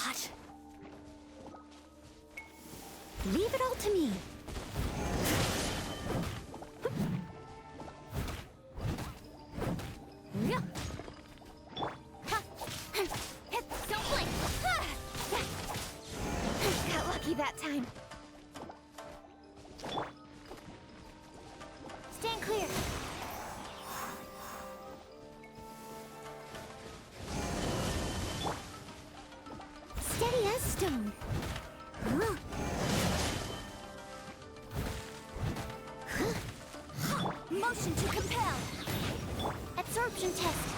hot. Leave it all to me. Don't blink. Got lucky that time. Stand clear. Steady as stone. Motion to compel. Absorption test.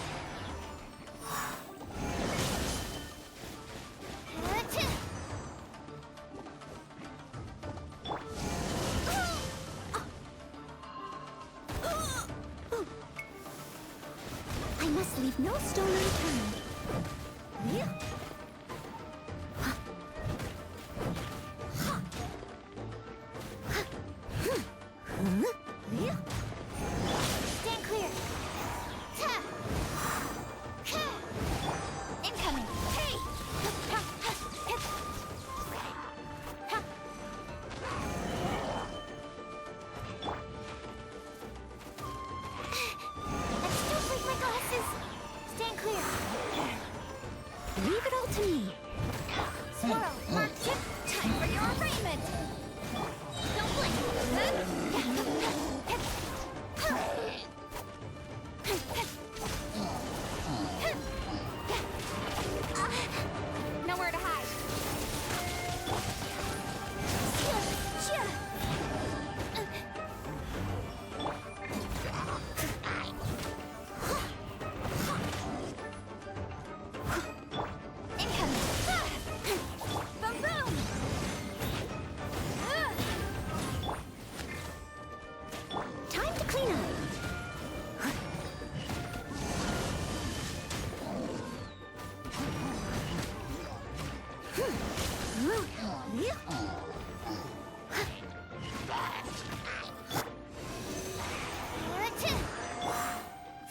I must leave no stone unturned. Stand clear. Incoming. Hey! Don't break my glasses. Stand clear. Leave it all to me. Swirl, mark tip. Time for your arraignment. Don't blink. Nowhere to hide. Incoming. Boom, boom. Time to clean up.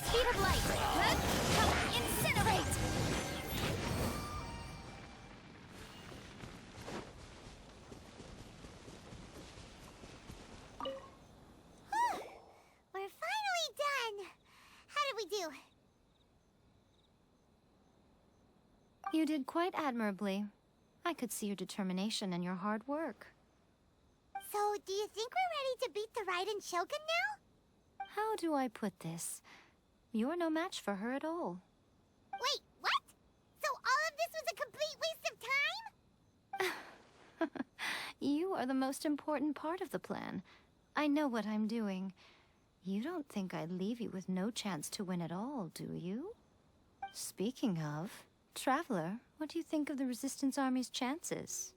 Speed of light. Incinerate. We're finally done. How did we do? You did quite admirably. I could see your determination and your hard work. So, do you think we're ready to beat the Raiden Shogun now? How do I put this? You're no match for her at all. Wait, what? So all of this was a complete waste of time? You are the most important part of the plan. I know what I'm doing. You don't think I'd leave you with no chance to win at all, do you? Speaking of, Traveler, what do you think of the Resistance Army's chances?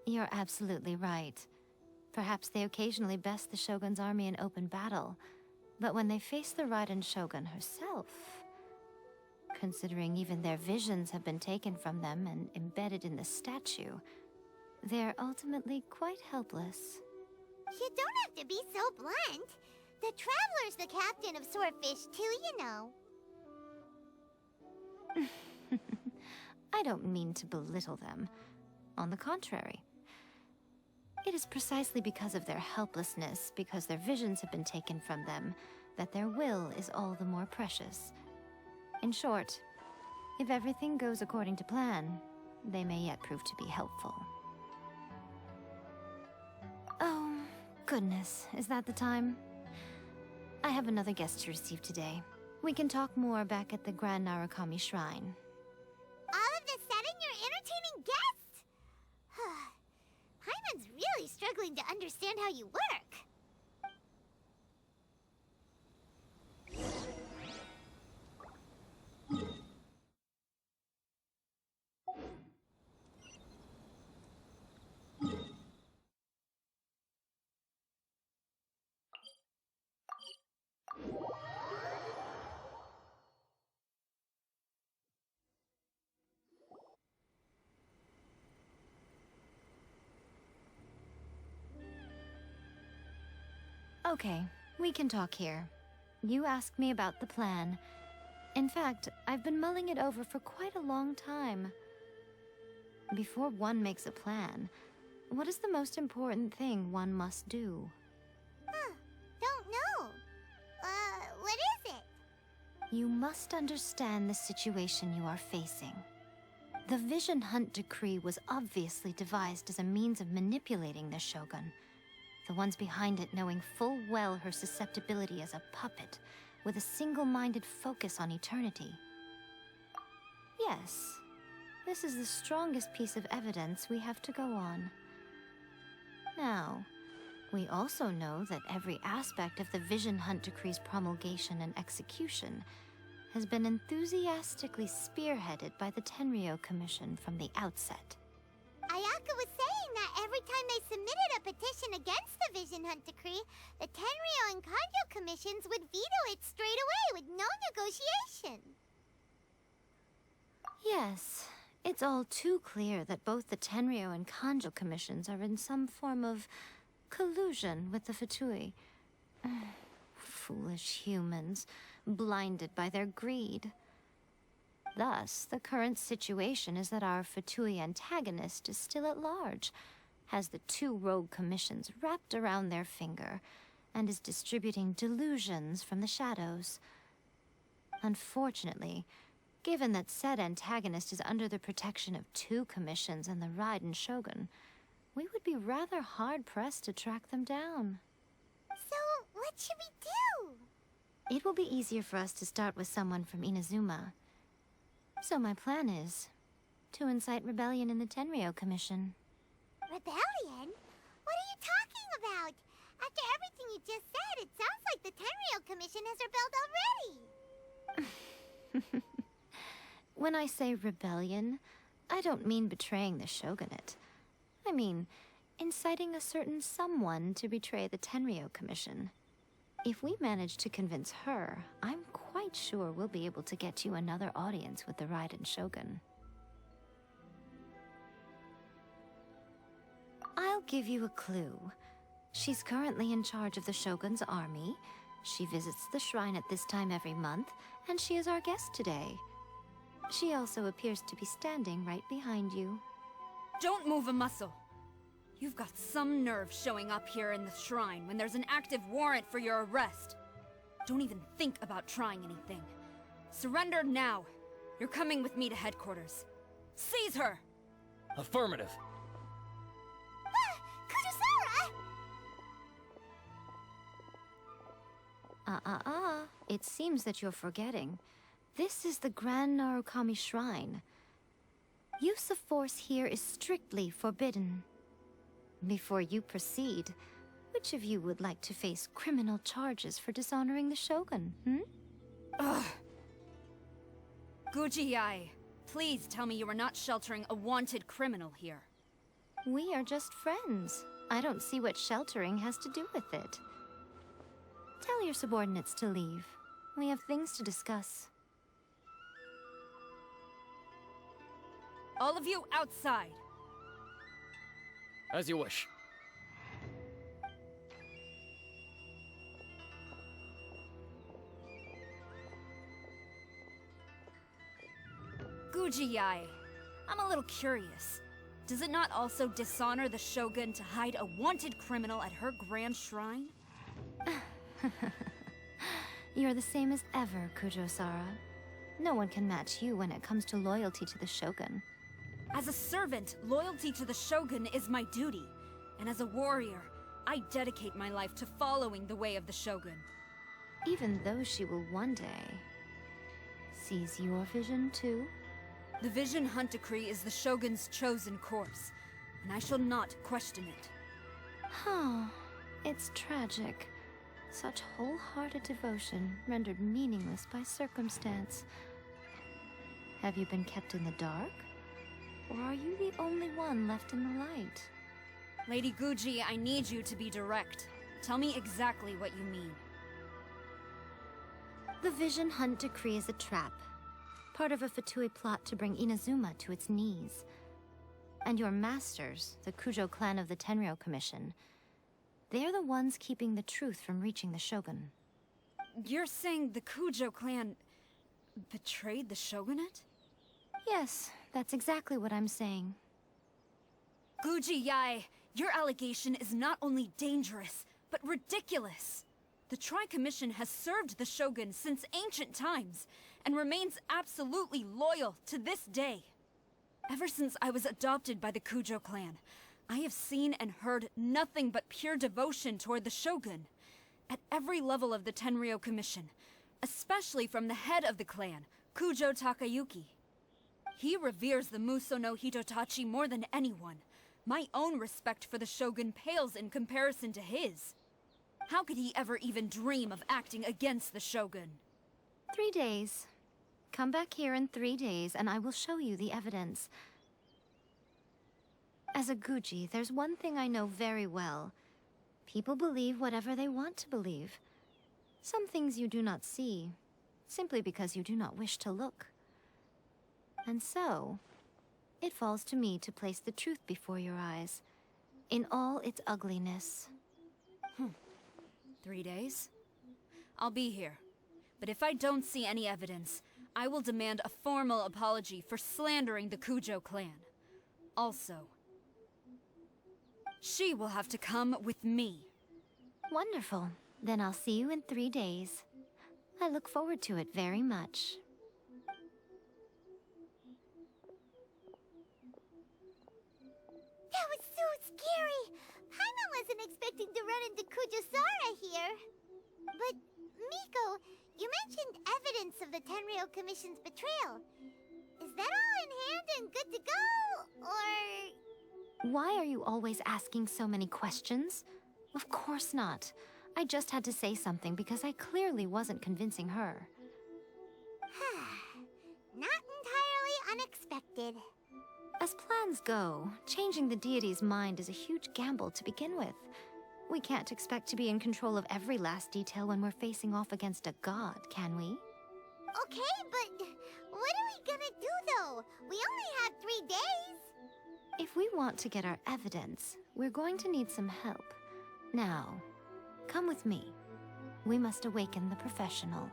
You're absolutely right. Perhaps they occasionally best the Shogun's army in open battle, but when they face the Raiden Shogun herself... Considering even their visions have been taken from them and embedded in the statue, they're ultimately quite helpless. You don't have to be so blunt. The Traveler's the captain of Swordfish too, you know. I don't mean to belittle them. On the contrary. It is precisely because of their helplessness, because their visions have been taken from them, that their will is all the more precious. In short, if everything goes according to plan, they may yet prove to be helpful. Oh, goodness, is that the time? I have another guest to receive today. We can talk more back at the Grand Narukami Shrine. All of a sudden, you're entertaining guests? Paimon's really struggling to understand how you work. Okay, we can talk here. You asked me about the plan. In fact, I've been mulling it over for quite a long time. Before one makes a plan, what is the most important thing one must do? Don't know. What is it? You must understand the situation you are facing. The Vision Hunt Decree was obviously devised as a means of manipulating the Shogun, the ones behind it knowing full well her susceptibility as a puppet, with a single-minded focus on eternity. Yes, this is the strongest piece of evidence we have to go on. Now, we also know that every aspect of the Vision Hunt Decree's promulgation and execution has been enthusiastically spearheaded by the Tenryou Commission from the outset. Ayaka was saying that every time they submitted a petition against the Vision Hunt Decree, the Tenryou and Kanjo commissions would veto it straight away with no negotiation. Yes, it's all too clear that both the Tenryou and Kanjo commissions are in some form of collusion with the Fatui. Foolish humans, blinded by their greed. Thus, the current situation is that our Fatui antagonist is still at large, has the two rogue commissions wrapped around their finger, and is distributing delusions from the shadows. Unfortunately, given that said antagonist is under the protection of two commissions and the Raiden Shogun, we would be rather hard-pressed to track them down. So, what should we do? It will be easier for us to start with someone from Inazuma. So my plan is to incite rebellion in the Tenryou Commission. Rebellion? What are you talking about? After everything you just said, it sounds like the Tenryou Commission has rebelled already. When I say rebellion, I don't mean betraying the shogunate. I mean inciting a certain someone to betray the Tenryou Commission. If we manage to convince her, I'm quite sure we'll be able to get you another audience with the Raiden Shogun. I'll give you a clue. She's currently in charge of the Shogun's army. She visits the shrine at this time every month, and she is our guest today. She also appears to be standing right behind you. Don't move a muscle. You've got some nerve showing up here in the shrine when there's an active warrant for your arrest. Don't even think about trying anything. Surrender now. You're coming with me to headquarters. Seize her! Affirmative. Kujusara! It seems that you're forgetting. This is the Grand Narukami Shrine. Use of force here is strictly forbidden. Before you proceed, which of you would like to face criminal charges for dishonoring the Shogun, Ugh. Guji-ai, please tell me you are not sheltering a wanted criminal here. We are just friends. I don't see what sheltering has to do with it. Tell your subordinates to leave. We have things to discuss. All of you outside. As you wish. Guji-ai, I'm a little curious. Does it not also dishonor the Shogun to hide a wanted criminal at her grand shrine? You're the same as ever, Kujo-sara. No one can match you when it comes to loyalty to the Shogun. As a servant, loyalty to the Shogun is my duty. And as a warrior, I dedicate my life to following the way of the Shogun. Even though she will one day seize your vision too? The Vision Hunt Decree is the Shogun's chosen course, and I shall not question it. Huh. It's tragic. Such wholehearted devotion rendered meaningless by circumstance. Have you been kept in the dark? Or are you the only one left in the light? Lady Guji, I need you to be direct. Tell me exactly what you mean. The Vision Hunt Decree is a trap. Part of a Fatui plot to bring Inazuma to its knees. And your masters, the Kujo clan of the Tenryou Commission, they're the ones keeping the truth from reaching the Shogun. You're saying the Kujo clan... betrayed the shogunate? Yes, that's exactly what I'm saying. Guji Yae, your allegation is not only dangerous, but ridiculous. The Tri-Commission has served the shogun since ancient times, and remains absolutely loyal to this day. Ever since I was adopted by the Kujo clan, I have seen and heard nothing but pure devotion toward the shogun. At every level of the Tenryou Commission, especially from the head of the clan, Kujo Takayuki. He reveres the Muso no Hitotachi more than anyone. My own respect for the shogun pales in comparison to his. How could he ever even dream of acting against the shogun? 3 days. Come back here in 3 days, and I will show you the evidence. As a Guji, there's one thing I know very well. People believe whatever they want to believe. Some things you do not see, simply because you do not wish to look. And so, it falls to me to place the truth before your eyes, in all its ugliness. 3 days? I'll be here. But if I don't see any evidence, I will demand a formal apology for slandering the Kujo clan. Also, she will have to come with me. Wonderful. Then I'll see you in 3 days. I look forward to it very much. That was so scary! Paimon wasn't expecting to run into Kujosara here. But, Miko, you mentioned evidence of the Tenryou Commission's betrayal. Is that all in hand and good to go? Or... Why are you always asking so many questions? Of course not. I just had to say something because I clearly wasn't convincing her. Not entirely unexpected. As plans go, changing the deity's mind is a huge gamble to begin with. We can't expect to be in control of every last detail when we're facing off against a god, can we? Okay, but what are we gonna do though? We only have 3 days. If we want to get our evidence, we're going to need some help. Now, come with me. We must awaken the professional.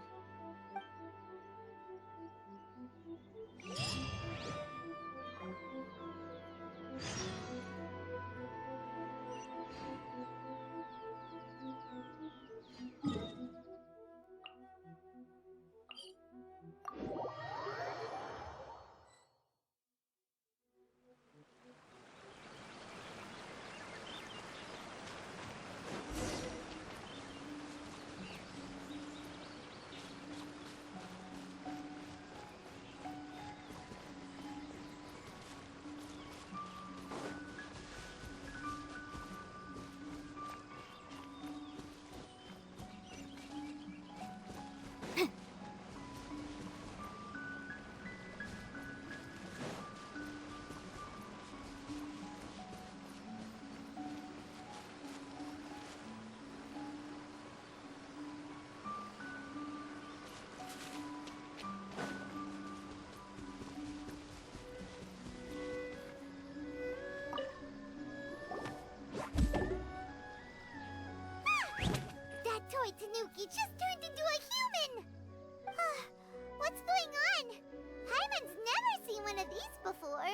Toy Tanuki just turned into a human! What's going on? Paimon's never seen one of these before.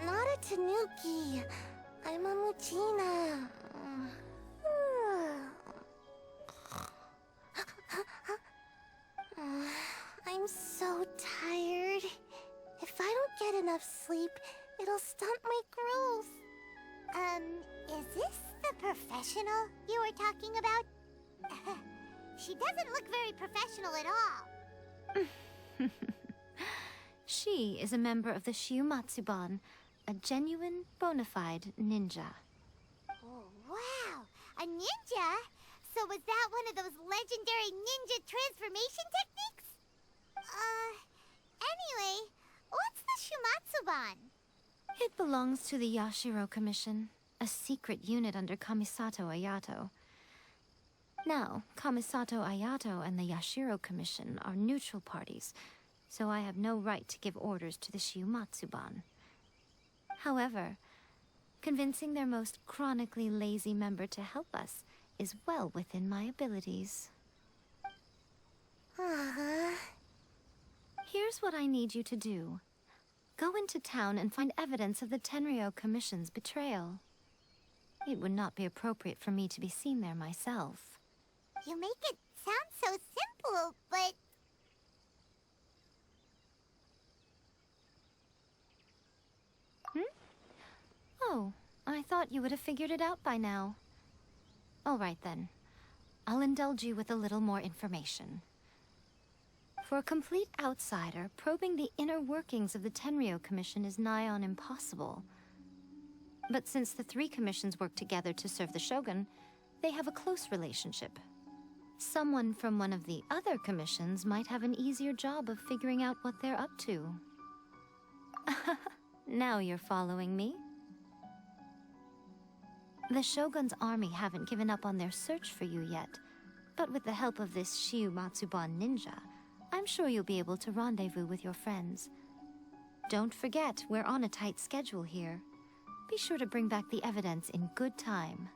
Not a Tanuki. I'm a Muchina. I'm so tired. If I don't get enough sleep, it'll stunt my growth. Is this the professional you were talking about? She doesn't look very professional at all. She is a member of the Shiumatsuban, a genuine, bona fide ninja. Oh, wow! A ninja? So was that one of those legendary ninja transformation techniques? Anyway, what's the Shumatsuban? It belongs to the Yashiro Commission, a secret unit under Kamisato Ayato. Now, Kamisato Ayato and the Yashiro Commission are neutral parties, so I have no right to give orders to the Shiumatsuban. However, convincing their most chronically lazy member to help us is well within my abilities. Uh-huh. Here's what I need you to do. Go into town and find evidence of the Tenryou Commission's betrayal. It would not be appropriate for me to be seen there myself. You make it sound so simple, but... Oh, I thought you would have figured it out by now. All right then. I'll indulge you with a little more information. For a complete outsider, probing the inner workings of the Tenryou Commission is nigh on impossible. But since the three commissions work together to serve the Shogun, they have a close relationship. Someone from one of the other commissions might have an easier job of figuring out what they're up to. Now you're following me. The Shogun's army haven't given up on their search for you yet, but with the help of this Shiu Matsuban ninja, I'm sure you'll be able to rendezvous with your friends. Don't forget, we're on a tight schedule here. Be sure to bring back the evidence in good time.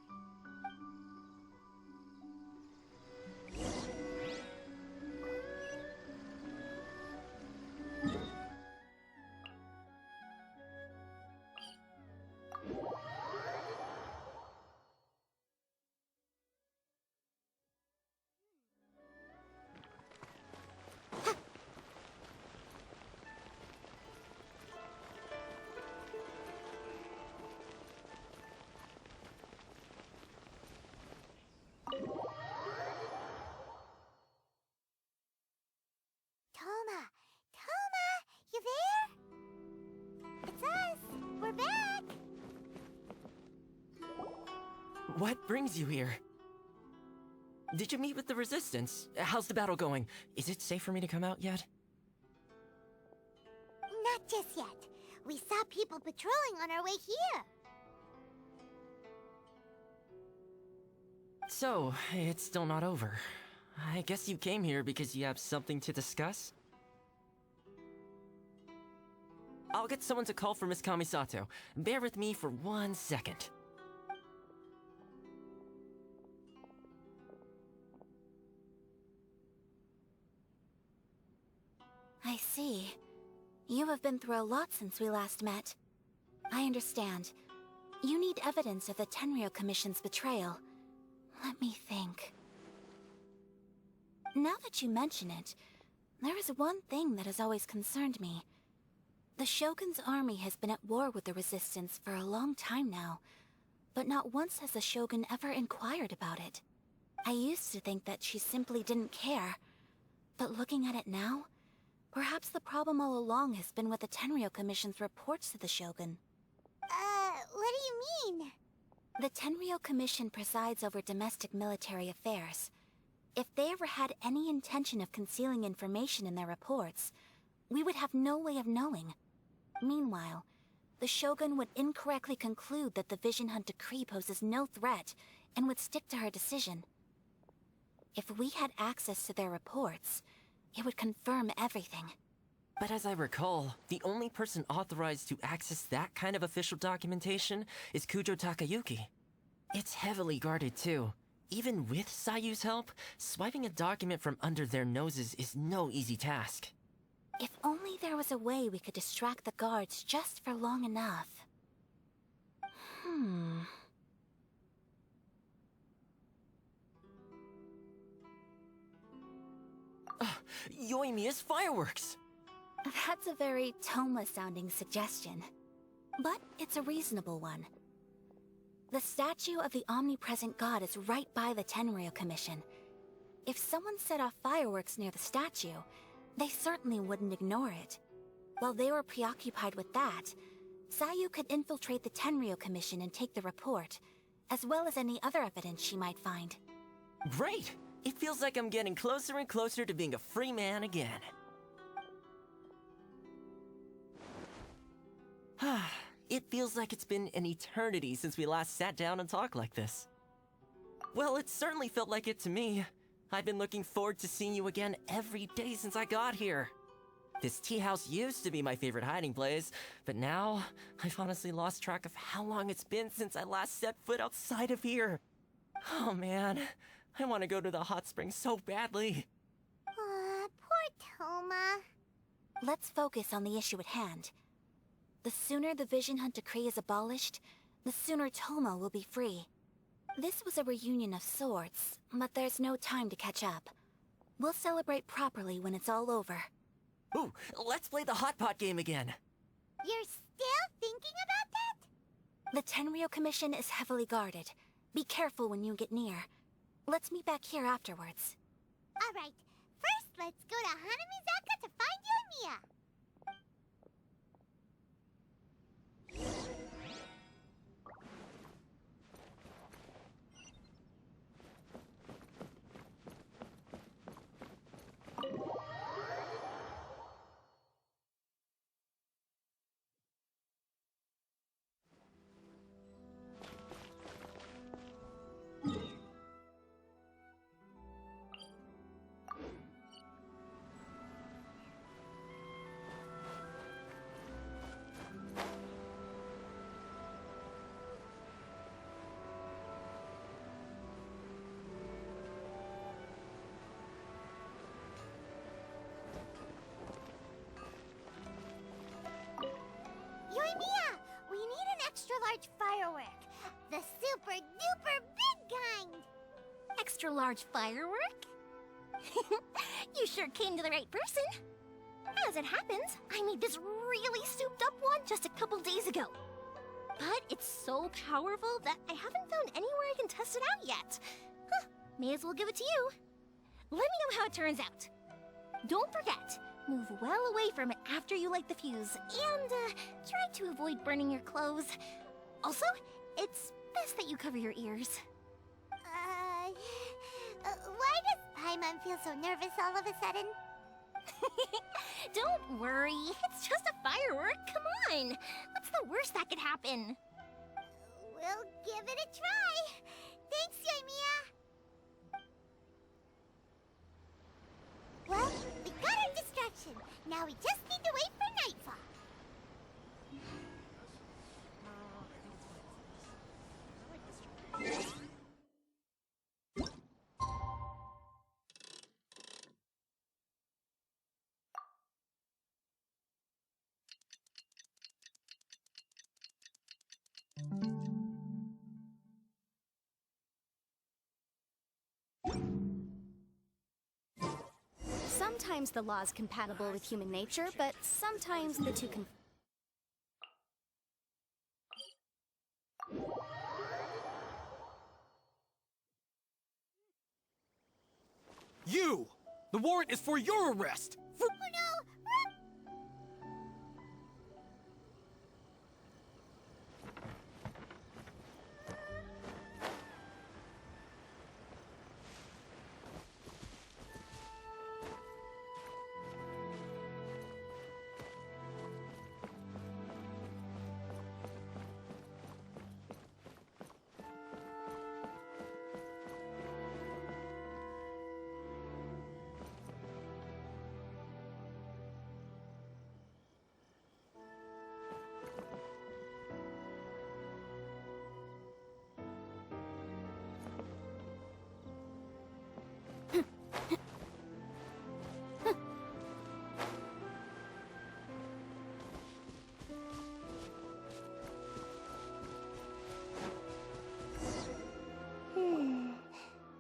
Toma, you there? It's us. We're back. What brings you here? Did you meet with the Resistance? How's the battle going? Is it safe for me to come out yet? Not just yet. We saw people patrolling on our way here. So, it's still not over. I guess you came here because you have something to discuss? I'll get someone to call for Miss Kamisato. Bear with me for 1 second. I see. You have been through a lot since we last met. I understand. You need evidence of the Tenryou Commission's betrayal. Let me think. Now that you mention it, there is one thing that has always concerned me. The Shogun's army has been at war with the Resistance for a long time now, but not once has the Shogun ever inquired about it. I used to think that she simply didn't care, but looking at it now, perhaps the problem all along has been with the Tenryou Commission's reports to the Shogun. What do you mean? The Tenryou Commission presides over domestic military affairs. If they ever had any intention of concealing information in their reports, we would have no way of knowing. Meanwhile, the Shogun would incorrectly conclude that the Vision Hunt decree poses no threat and would stick to her decision. If we had access to their reports, it would confirm everything. But as I recall, the only person authorized to access that kind of official documentation is Kujo Takayuki. It's heavily guarded too. Even with Sayu's help, swiping a document from under their noses is no easy task. If only there was a way we could distract the guards just for long enough. Yoimiya's fireworks! That's a very Toma-sounding suggestion. But it's a reasonable one. The statue of the omnipresent god is right by the Tenryou Commission. If someone set off fireworks near the statue, they certainly wouldn't ignore it. While they were preoccupied with that, Sayu could infiltrate the Tenryou Commission and take the report, as well as any other evidence she might find. Great! It feels like I'm getting closer and closer to being a free man again. It feels like it's been an eternity since we last sat down and talked like this. Well, it certainly felt like it to me. I've been looking forward to seeing you again every day since I got here. This tea house used to be my favorite hiding place, but now I've honestly lost track of how long it's been since I last set foot outside of here. Oh man, I want to go to the hot springs so badly. Toma. Let's focus on the issue at hand. The sooner the Vision Hunt Decree is abolished, the sooner Toma will be free. This was a reunion of sorts, but there's no time to catch up. We'll celebrate properly when it's all over. Ooh, let's play the hot pot game again. You're still thinking about that? The Tenryou Commission is heavily guarded. Be careful when you get near. Let's meet back here afterwards. Alright, first let's go to Hanamizaka to find Yoimiya. Yoimiya, we need an extra large firework. The super duper big kind. Extra large firework? You sure came to the right person. As it happens, I made this really souped up one just a couple days ago. But it's so powerful that I haven't found anywhere I can test it out yet. Huh, may as well give it to you. Let me know how it turns out. Don't forget, move well away from it after you light the fuse, and try to avoid burning your clothes. Also, it's best that you cover your ears. Why does Paimon feel so nervous all of a sudden? Don't worry, it's just a firework, come on! What's the worst that could happen? We'll give it a try. Thanks, Yoimiya. Well, we got our distraction. Now we just need to wait for nightfall. Sometimes the law's compatible with human nature, but sometimes the two can... You! The warrant is for your arrest! For Oh no!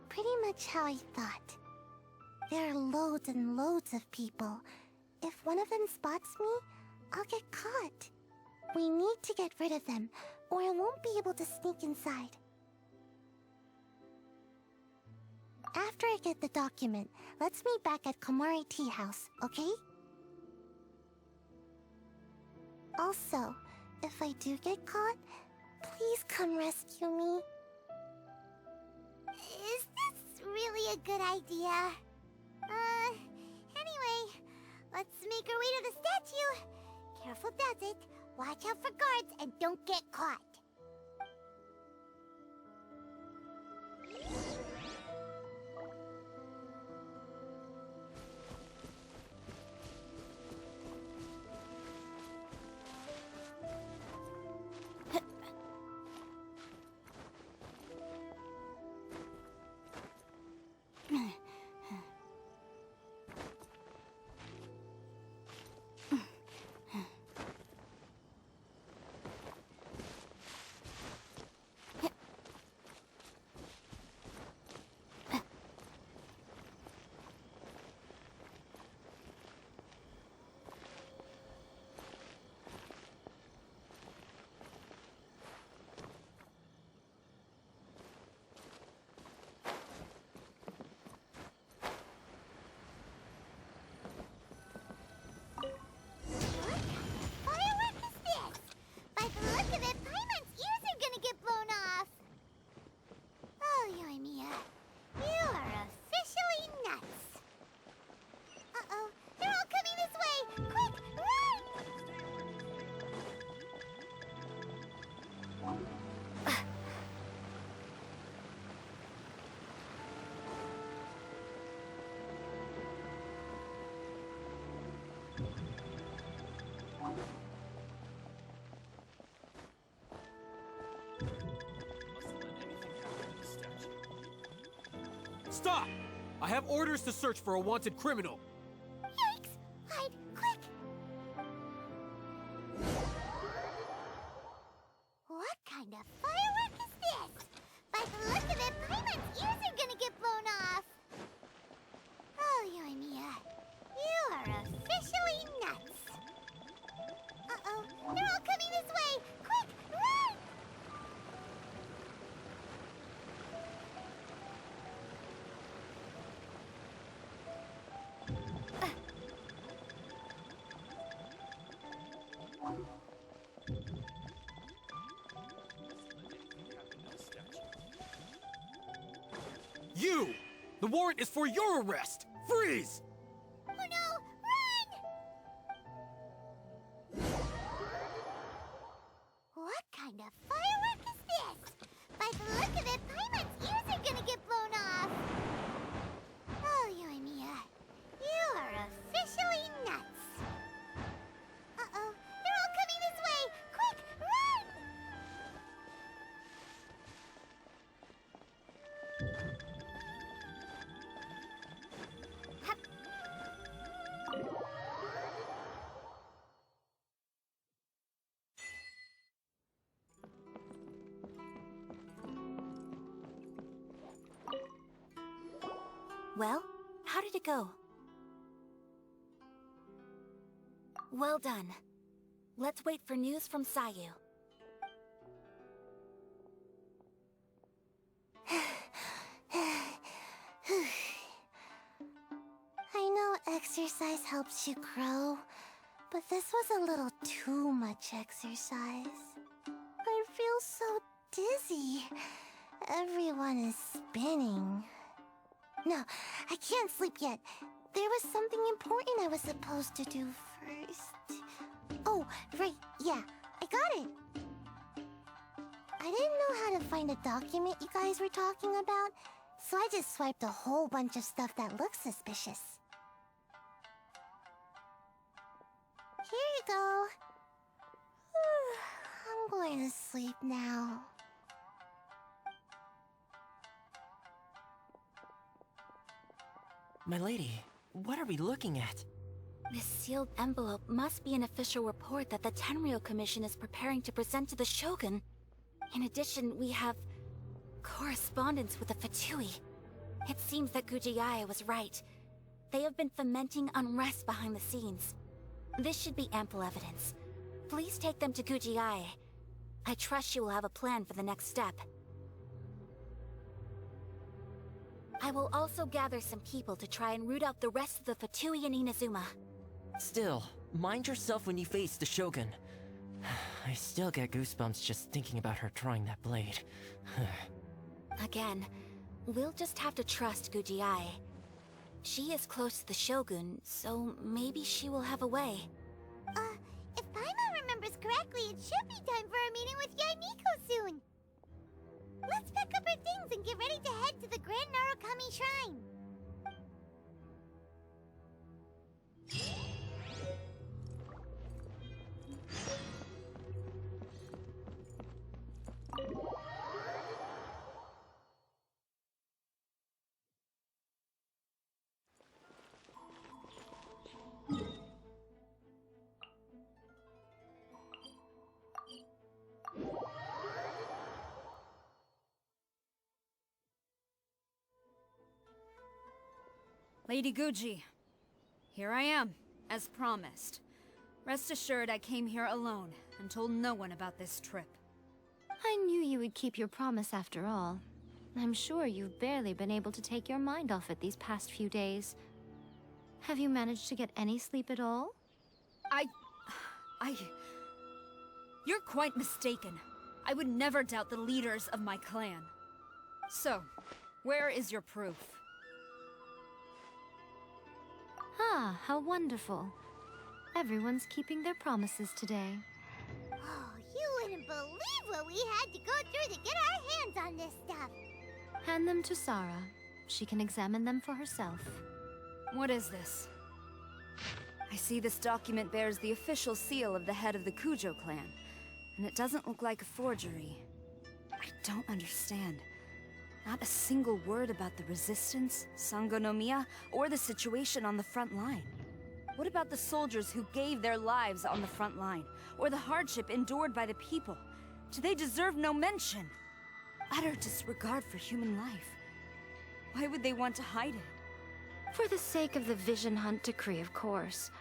Pretty much how I thought. There are loads and loads of people. If one of them spots me, I'll get caught. We need to get rid of them, or I won't be able to sneak inside. After I get the document, let's meet back at Komari Tea House, okay? Also, if I do get caught, please come rescue me. Is this really a good idea? Anyway, let's make our way to the statue. Careful does it. Watch out for guards and don't get caught. Stop! I have orders to search for a wanted criminal. Yikes! Hide, quick! What kind of firework is this? By the look of it, Paimon's ears are gonna get blown off! Oh, Yoimiya, you are officially nuts! Uh-oh, they're all coming this way! Quick, run! You! The warrant is for your arrest! Freeze! Oh no, run! What kind of firework is this? By the look of it, Paimon's ears are gonna get blown off! Oh, Yoimiya, you are officially nuts! Uh-oh, they're all coming this way! Quick, run! Well, how did it go? Well done. Let's wait for news from Sayu. I know exercise helps you grow, but this was a little too much exercise. I feel so dizzy. Everyone is spinning. No, I can't sleep yet. There was something important I was supposed to do first. Oh, right, yeah, I got it. I didn't know how to find a document you guys were talking about, so I just swiped a whole bunch of stuff that looks suspicious. Here you go. I'm going to sleep now. My lady, what are we looking at? This sealed envelope must be an official report that the Tenryou Commission is preparing to present to the Shogun. In addition, we have correspondence with the Fatui. It seems that Gujiae was right. They have been fomenting unrest behind the scenes. This should be ample evidence. Please take them to Gujiae. I trust you will have a plan for the next step. I will also gather some people to try and root out the rest of the Fatui in Inazuma. Still, mind yourself when you face the Shogun. I still get goosebumps just thinking about her drawing that blade. Again, we'll just have to trust Gujiae. She is close to the Shogun, so maybe she will have a way. If Paimon remembers correctly, it should be time for a meeting with Yaimiko soon. Let's pack up our things and get ready to head to the Grand Narukami Shrine. Lady Guji, here I am, as promised. Rest assured I came here alone and told no one about this trip. I knew you would keep your promise after all. I'm sure you've barely been able to take your mind off it these past few days. Have you managed to get any sleep at all? You're quite mistaken. I would never doubt the leaders of my clan. So, where is your proof? Ah, how wonderful. Everyone's keeping their promises today. Oh, you wouldn't believe what we had to go through to get our hands on this stuff. Hand them to Sara. She can examine them for herself. What is this? I see this document bears the official seal of the head of the Kujo clan, and it doesn't look like a forgery. I don't understand. Not a single word about the resistance, Sangonomiya, or the situation on the front line. What about the soldiers who gave their lives on the front line, or the hardship endured by the people? Do they deserve no mention? Utter disregard for human life. Why would they want to hide it? For the sake of the Vision Hunt decree, of course.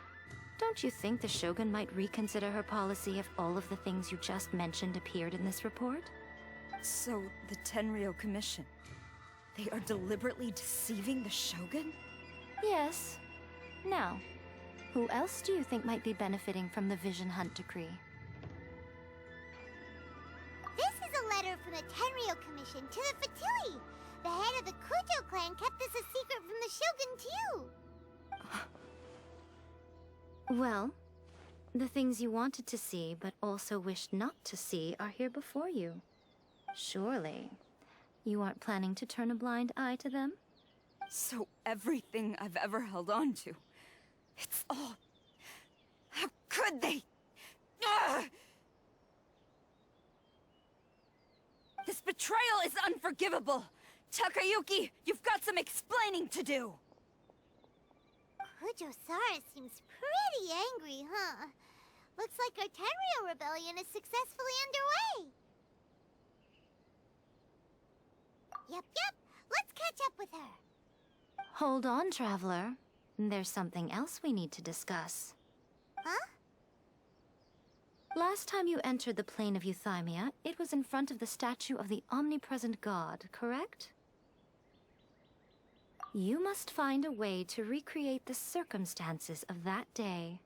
Don't you think the Shogun might reconsider her policy if all of the things you just mentioned appeared in this report? So, the Tenryou Commission, they are deliberately deceiving the Shogun? Yes. Now, who else do you think might be benefiting from the Vision Hunt decree? This is a letter from the Tenryou Commission to the Fatui. The head of the Kujo clan kept this a secret from the Shogun, too. Well, the things you wanted to see but also wished not to see are here before you. Surely, you aren't planning to turn a blind eye to them? So everything I've ever held on to, it's all... How could they? Ugh! This betrayal is unforgivable! Takayuki, you've got some explaining to do! Kujo-Sara seems pretty angry, huh? Looks like our Tenryou rebellion is successfully underway. Yep. Let's catch up with her. Hold on, Traveler. There's something else we need to discuss. Huh? Last time you entered the plane of Euthymia, it was in front of the statue of the omnipresent god, correct? You must find a way to recreate the circumstances of that day.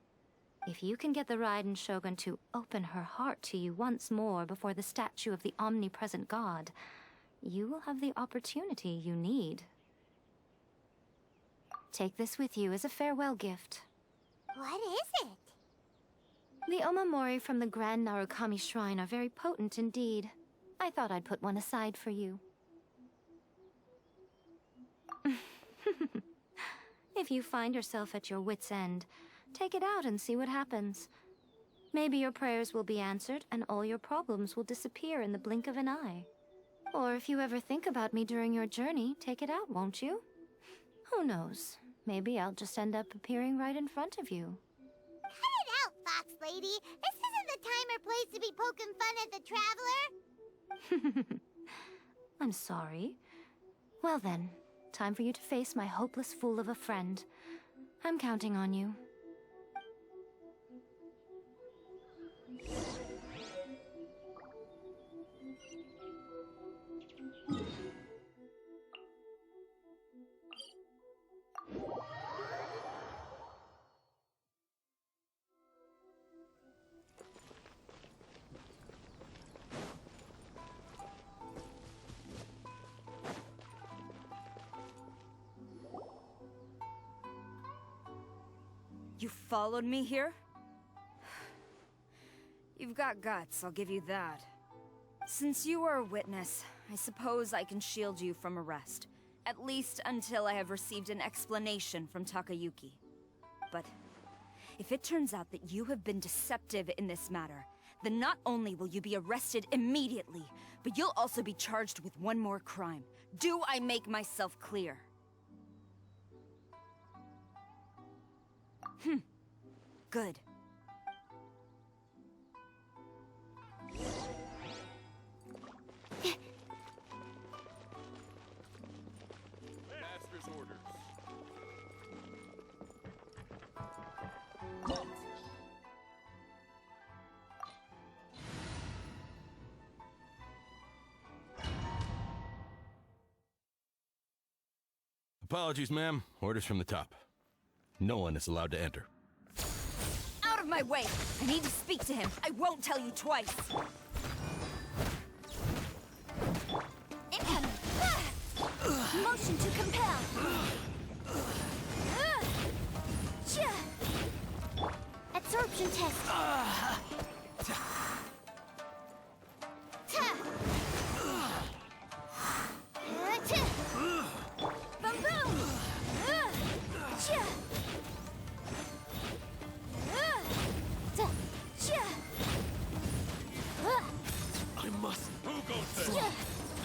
If you can get the Raiden Shogun to open her heart to you once more before the statue of the omnipresent god, you will have the opportunity you need. Take this with you as a farewell gift. What is it? The omamori from the Grand Narukami Shrine are very potent indeed. I thought I'd put one aside for you. If you find yourself at your wit's end, take it out and see what happens. Maybe your prayers will be answered and all your problems will disappear in the blink of an eye. Or if you ever think about me during your journey, take it out, won't you? Who knows? Maybe I'll just end up appearing right in front of you. Cut it out, Fox Lady. This isn't the time or place to be poking fun at the Traveler. I'm sorry. Well then, time for you to face my hopeless fool of a friend. I'm counting on you. You followed me here? You've got guts, I'll give you that. Since you are a witness, I suppose I can shield you from arrest. At least until I have received an explanation from Takayuki. But if it turns out that you have been deceptive in this matter, then not only will you be arrested immediately, but you'll also be charged with one more crime. Do I make myself clear? Good. Master's orders. Apologies, ma'am. Orders from the top. No one is allowed to enter. Out of my way! I need to speak to him. I won't tell you twice. Incoming! Motion to compel! Absorption test! Boom boom! I must. Who goes there?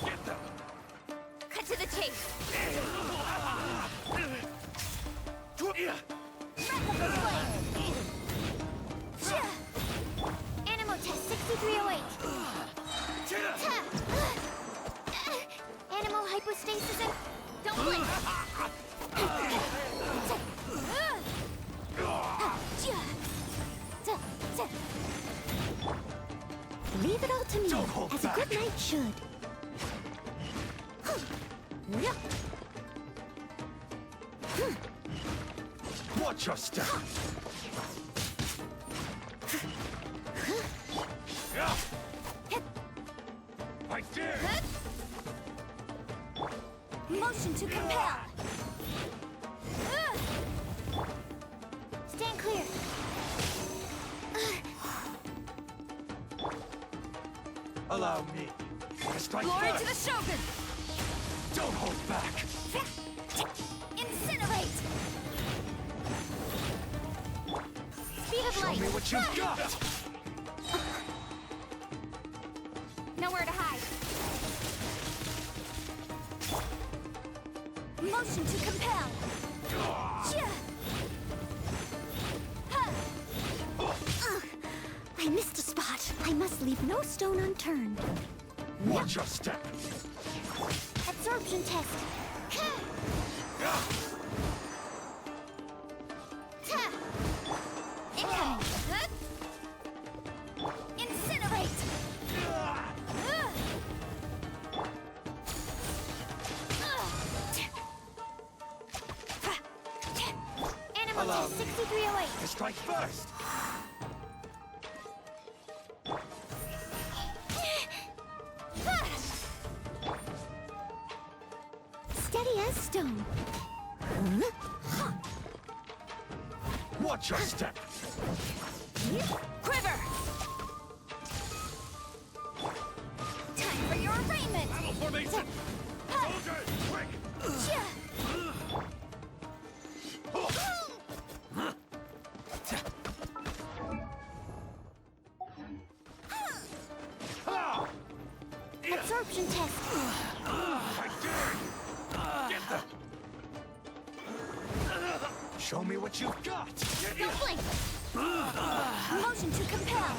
Get them. should. Watch your step! I dare! Motion to compel. Stand clear. Allow me. Strike Glory first. to the Shogun! Don't hold back! Incinerate. Speed of Show light. me what you've got! Nowhere to hide. Motion to compel. I missed a spot. I must leave no stone unturned. Watch your step! Absorption test. Incoming. Incinerate. Animal Allow test me. 6308. Strike first! Steady as stone. Watch your step! Quiver! Time for your arraignment. Formation! Soldiers, quick! Ah! Absorption test. I dare you! Get them! Show me what you've got! Don't blink. Motion to compel.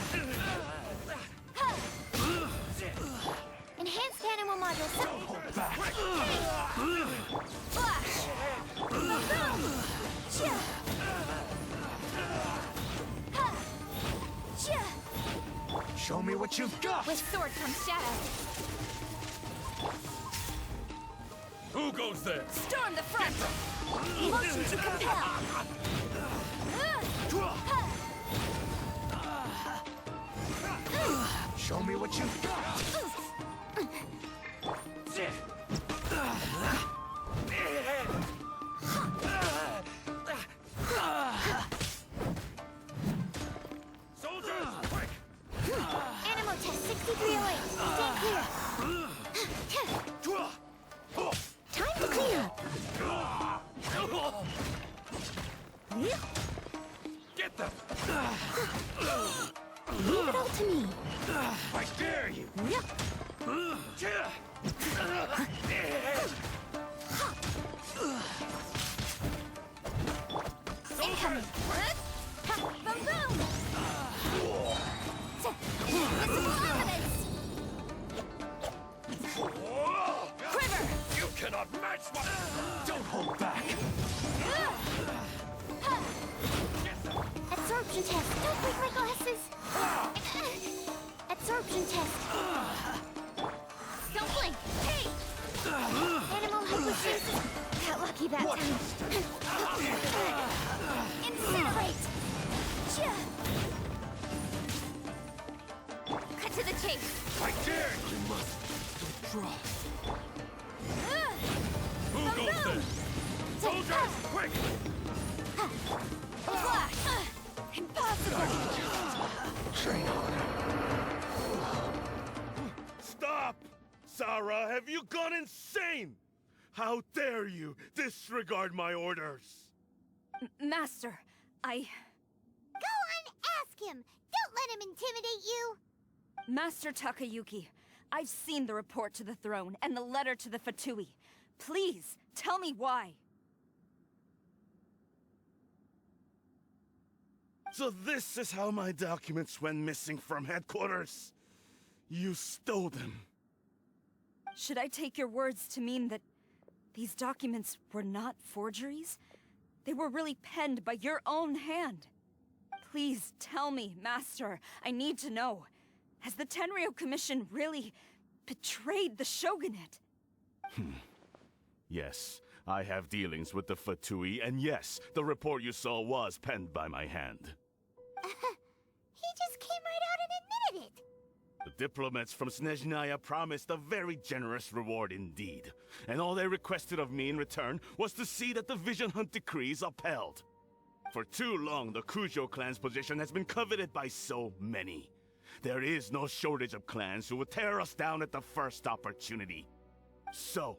Enhanced animal module. Don't hold back! Flash. Boom. Show me what you've got! With sword comes shadow. Who goes there? Storm the front! Motion to compel. Show me what you've got! Soldiers, quick! Animal test 6308. Stand clear. Time to clean up. Get them! Leave it all to me. I dare you! Incoming. Boom, boom. Invisible evidence. Quiver! You cannot match what... Don't hold back! Absorption test. Don't break my glasses. Absorption test. Don't blink. Hey! Animal hypostasis. Got lucky that time. Incinerate. Cut to the chase. I dare you! You must withdraw. Who goes there? Soldiers, quick! Flash! Impossible! Train on. Stop! Sarah, have you gone insane? How dare you disregard my orders? Master, I... Go on, ask him. Don't let him intimidate you. Master Takayuki, I've seen the report to the throne and the letter to the Fatui. Please, tell me why. So this is how my documents went missing from headquarters. You stole them. Should I take your words to mean that these documents were not forgeries? They were really penned by your own hand. Please tell me, Master. I need to know. Has the Tenryo Commission really betrayed the shogunate. Yes, I have dealings with the Fatui, and yes, the report you saw was penned by my hand. He just came right out and admitted it. The diplomats from Snezhnaya promised a very generous reward indeed, and all they requested of me in return was to see that the Vision Hunt decree is upheld. For too long, the Kujo clan's position has been coveted by so many. There is no shortage of clans who would tear us down at the first opportunity. So,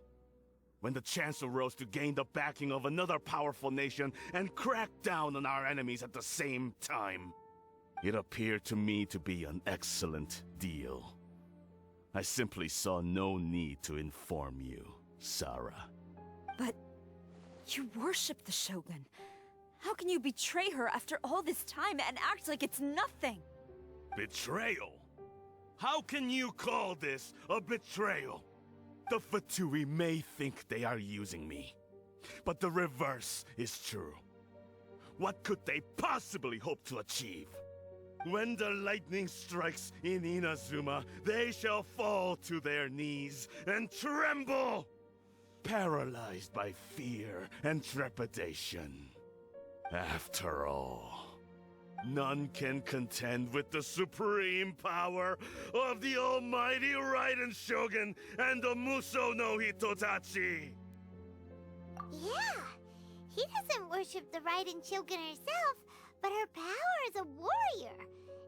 when the chance arose to gain the backing of another powerful nation and crack down on our enemies at the same time, it appeared to me to be an excellent deal. I simply saw no need to inform you, Sarah. But you worship the Shogun. How can you betray her after all this time and act like it's nothing? Betrayal? How can you call this a betrayal? The Fatui may think they are using me, but the reverse is true. What could they possibly hope to achieve? When the lightning strikes in Inazuma, they shall fall to their knees and tremble, paralyzed by fear and trepidation. After all, none can contend with the supreme power of the almighty Raiden Shogun and the Muso no Hitotachi! Yeah, he doesn't worship the Raiden Shogun herself, but her power as a warrior,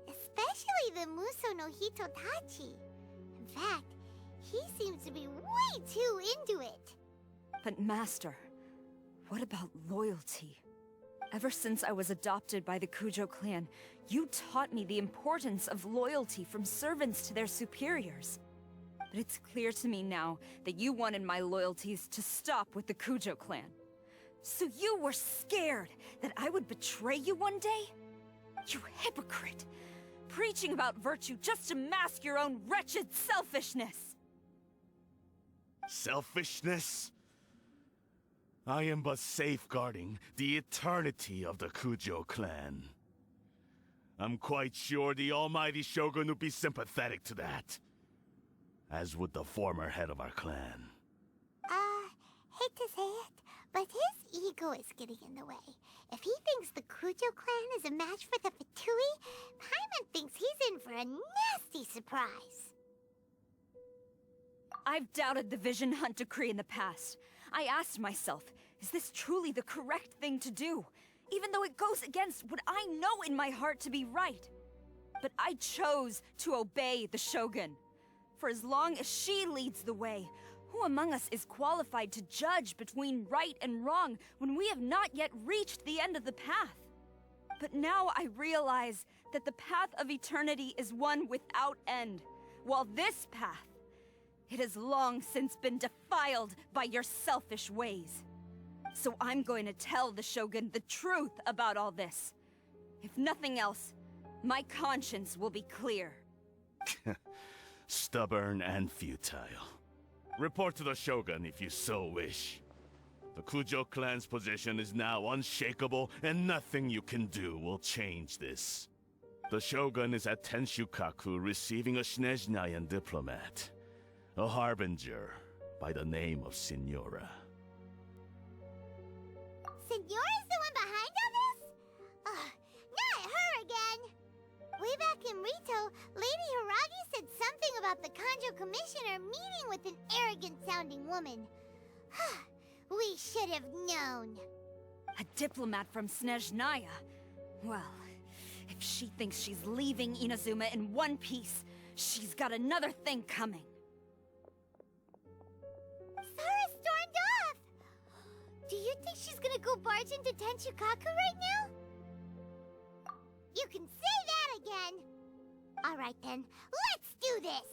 especially the Muso no Hitotachi. In fact, he seems to be way too into it. But Master, what about loyalty? Ever since I was adopted by the Kujo clan, you taught me the importance of loyalty from servants to their superiors. But it's clear to me now that you wanted my loyalties to stop with the Kujo clan. So you were scared that I would betray you one day? You hypocrite! Preaching about virtue just to mask your own wretched selfishness! Selfishness? I am but safeguarding the eternity of the Kujo clan. I'm quite sure the almighty Shogun would be sympathetic to that. As would the former head of our clan. Hate to say it, but his ego is getting in the way. If he thinks the Kujo clan is a match for the Fatui, Paimon thinks he's in for a nasty surprise. I've doubted the Vision Hunt decree in the past. I asked myself, is this truly the correct thing to do? Even though it goes against what I know in my heart to be right. But I chose to obey the Shogun. For as long as she leads the way, who among us is qualified to judge between right and wrong when we have not yet reached the end of the path? But now I realize that the path of eternity is one without end, while this path, it has long since been defiled by your selfish ways. So I'm going to tell the Shogun the truth about all this. If nothing else, my conscience will be clear. Stubborn and futile. Report to the Shogun if you so wish. The Kujo clan's position is now unshakable, and nothing you can do will change this. The Shogun is at Tenshukaku receiving a Snezhnayan diplomat. A harbinger by the name of Signora. Signora's the one behind all this? Ugh, not her again! Way back in Rito, Lady Hiragi said something about the Kanjo Commissioner meeting with an arrogant-sounding woman. We should have known. A diplomat from Snezhnaya? Well, if she thinks she's leaving Inazuma in one piece, she's got another thing coming. Sarah stormed off! Do you think she's gonna go barge into Tenshukaku right now? You can say that again! Alright then, let's do this!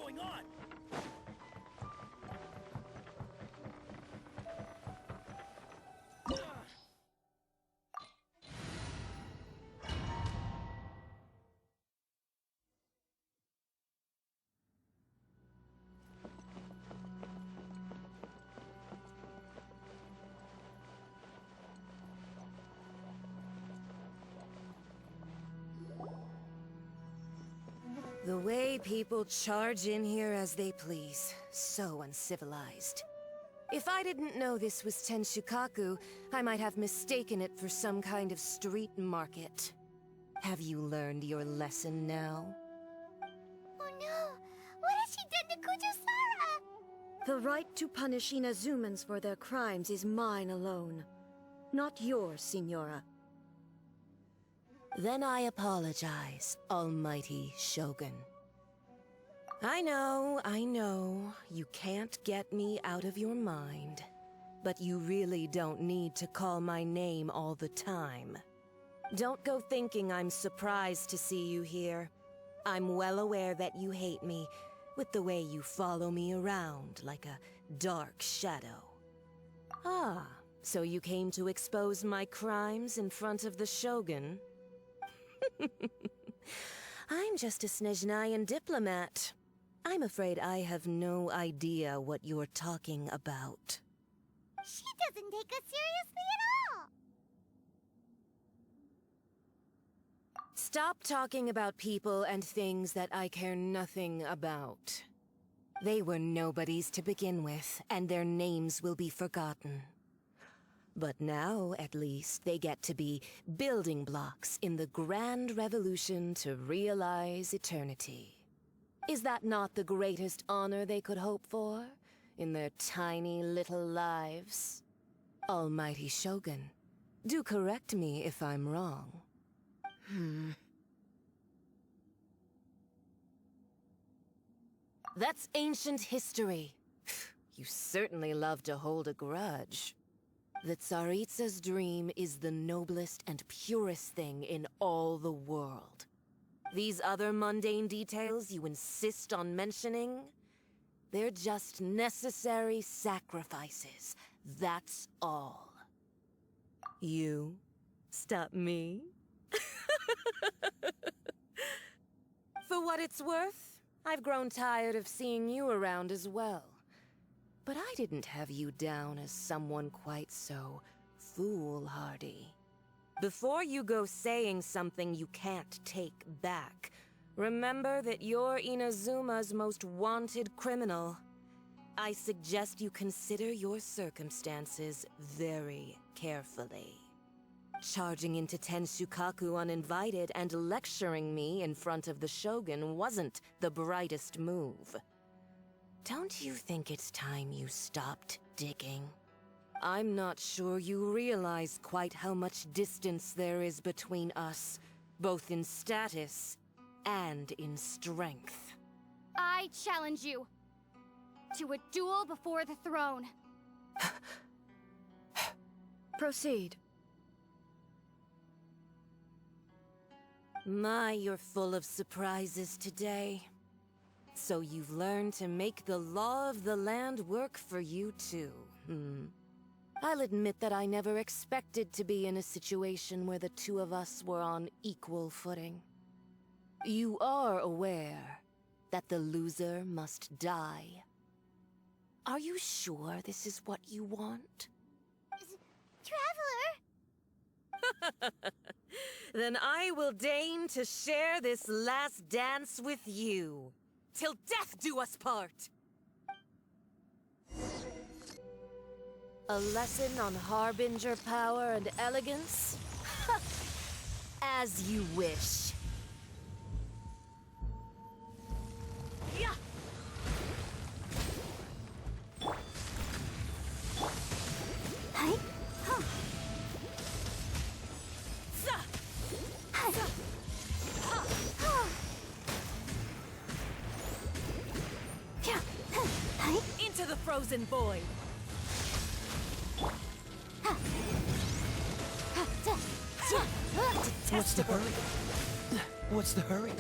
going on? The way people charge in here as they please. So uncivilized. If I didn't know this was Tenshukaku, I might have mistaken it for some kind of street market. Have you learned your lesson now? Oh no! What has she done to Kujusara? The right to punish Inazumans for their crimes is mine alone. Not yours, Signora. Then I apologize, Almighty Shogun. I know, you can't get me out of your mind. But you really don't need to call my name all the time. Don't go thinking I'm surprised to see you here. I'm well aware that you hate me, with the way you follow me around like a dark shadow. Ah, so you came to expose my crimes in front of the Shogun? I'm just a Snezhnayan diplomat. I'm afraid I have no idea what you're talking about. She doesn't take us seriously at all! Stop talking about people and things that I care nothing about. They were nobodies to begin with, and their names will be forgotten. But now, at least, they get to be building blocks in the grand revolution to realize eternity. Is that not the greatest honor they could hope for in their tiny little lives? Almighty Shogun, do correct me if I'm wrong. That's ancient history. You certainly love to hold a grudge. The Tsaritsa's dream is the noblest and purest thing in all the world. These other mundane details you insist on mentioning, they're just necessary sacrifices. That's all. You stop me? For what it's worth, I've grown tired of seeing you around as well. But I didn't have you down as someone quite so foolhardy. Before you go saying something you can't take back, remember that you're Inazuma's most wanted criminal. I suggest you consider your circumstances very carefully. Charging into Tenshukaku uninvited and lecturing me in front of the Shogun wasn't the brightest move. Don't you think it's time you stopped digging? I'm not sure you realize quite how much distance there is between us, both in status and in strength. I challenge you to a duel before the throne. Proceed. My, you're full of surprises today. So you've learned to make the law of the land work for you too, I'll admit that I never expected to be in a situation where the two of us were on equal footing. You are aware that the loser must die. Are you sure this is what you want? Traveler! Then I will deign to share this last dance with you. Till death do us part! A lesson on Harbinger power and elegance? As you wish. Yeah. Hi? Huh. Hi. Into the frozen void! What's the hurry? What's the hurry?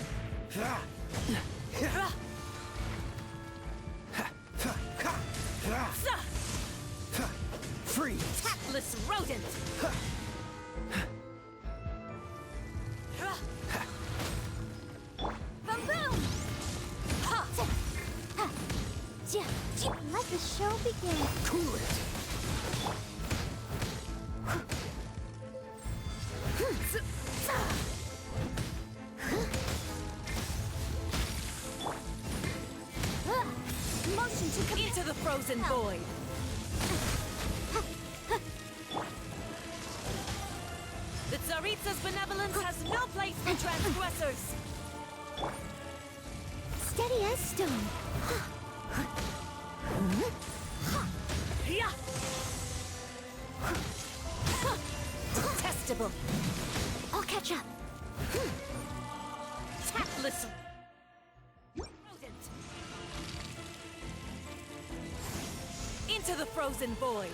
Tactless rodent! Boom boom! Let the show begin. Cool it! Motion to come Into the frozen void! The Tsaritsa's benevolence has no place for transgressors! steady as stone. Yeah. Detestable! I'll catch up. Tactless rodent! Into the frozen void!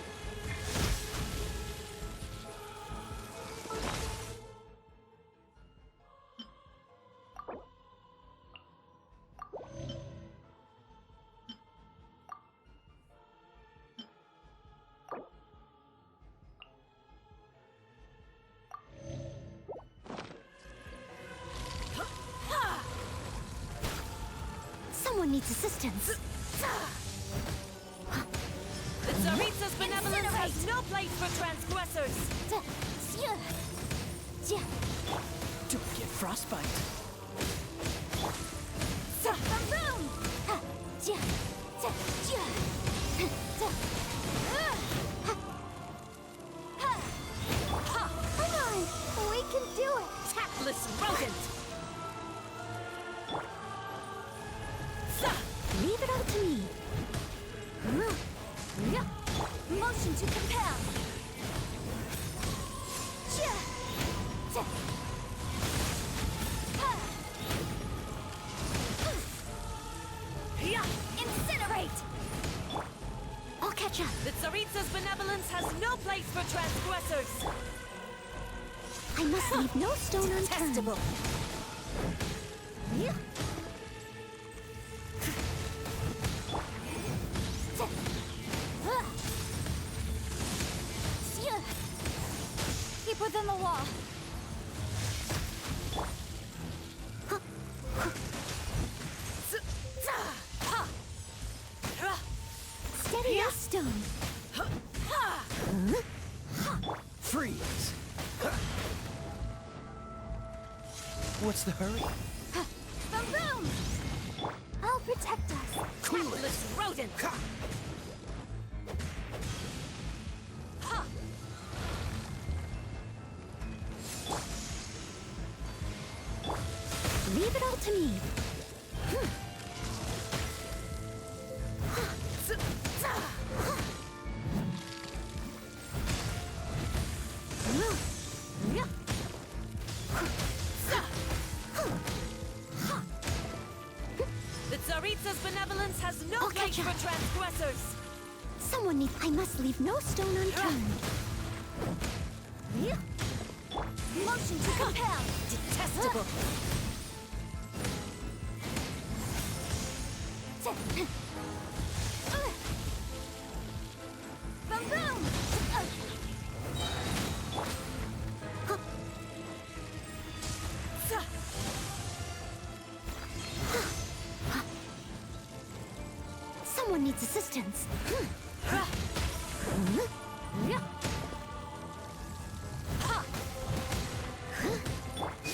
Someone needs assistance. The Tsaritsa's benevolence has no place for transgressors! Don't get frostbite. Come on, we can do it. Tactless rodent! Leave it all to me. Motion to compel. Incinerate! I'll catch up. The Tsaritsa's benevolence has no place for transgressors! I must leave no stone unturned. Detestable! Keep within the law. Steady as stone. Freeze! What's the hurry? Boom boom! I'll protect us. Tactless rodent! Leave it all to me. The Tsaritsa's benevolence has no I'll place catch for up. transgressors! Someone needs. I must leave no stone unturned. Motion to compel. Detestable! Boom boom! Someone needs assistance.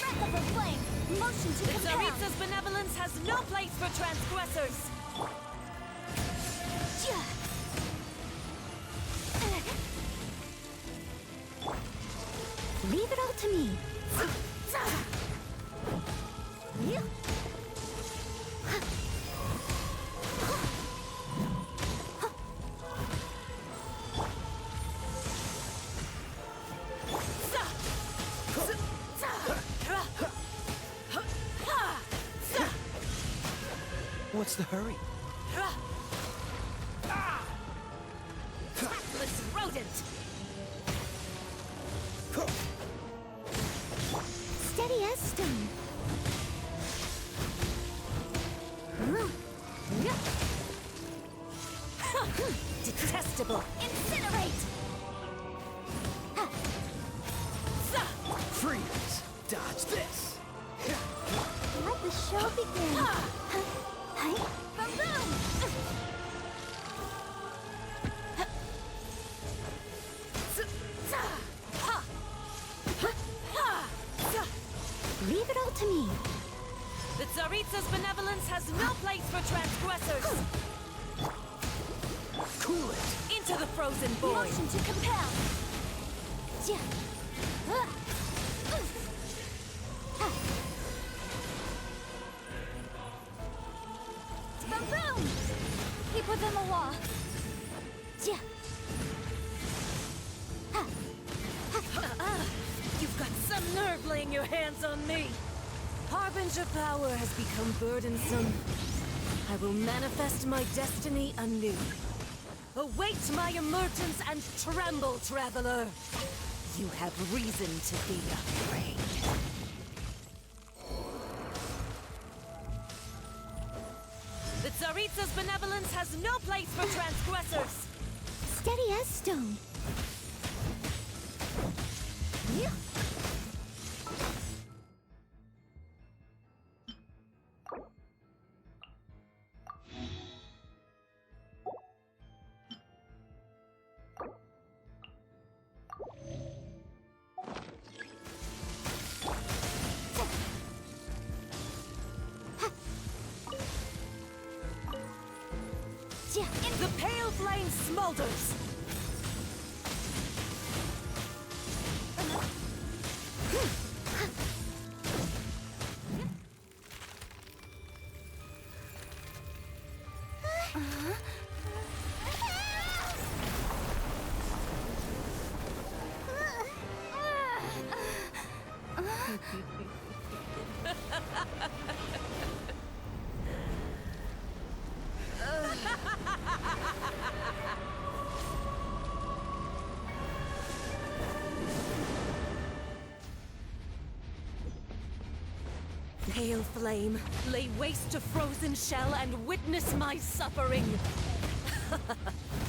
Breath of the flame! Motion to The compel! Tsaritsa's benevolence has no place for transgressors! Leave it all to me. What's the hurry? Tactless rodent! Steady as stone. Detestable! Incinerate! begin. Leave it all to me. The Tsaritsa's benevolence has no place for transgressors! Cool it! Into the frozen void! Motion to compel. Boom! Keep within the law. You've got some nerve laying your hands on me! Harbinger power has become burdensome. I will manifest my destiny anew. Await my emergence and tremble, traveler! You have reason to be afraid. The Tsaritsa's benevolence has no place for transgressors! Steady as stone. The pale flame smolders! Pale flame, lay waste to frozen shell and witness my suffering!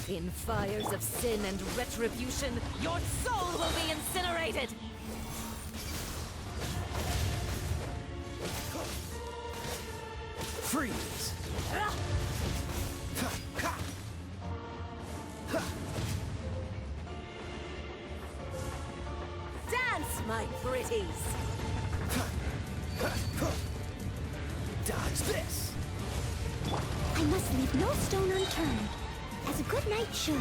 In fires of sin and retribution, your soul will be incinerated! Freeze! Dance, my pretties! Dodge this! I must leave no stone unturned, as a good knight should.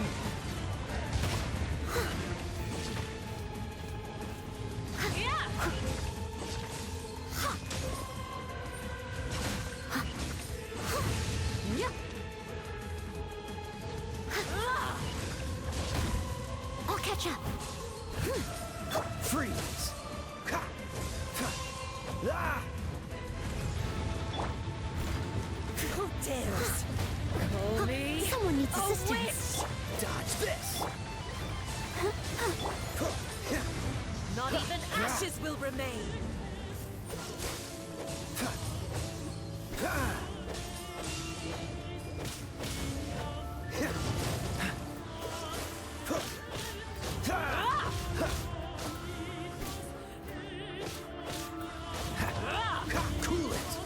I'll catch up. Freeze! Ah! Who dares? Call me Someone needs a assistance. witch! Dodge this! Not even ashes will remain! Cool it!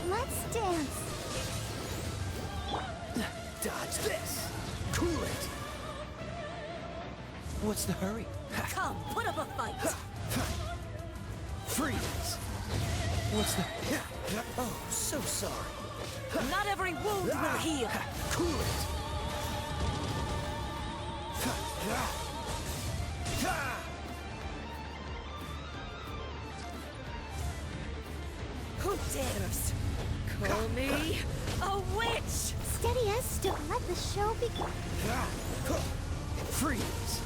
Let's dance. Dodge this! Cool it! What's the hurry? Come, put up a fight! Freeze! What's the... Oh, so sorry. Not every wound will heal! Cool it! Who dares? Call me a witch! Steady as stone. Let the show begin. Freeze!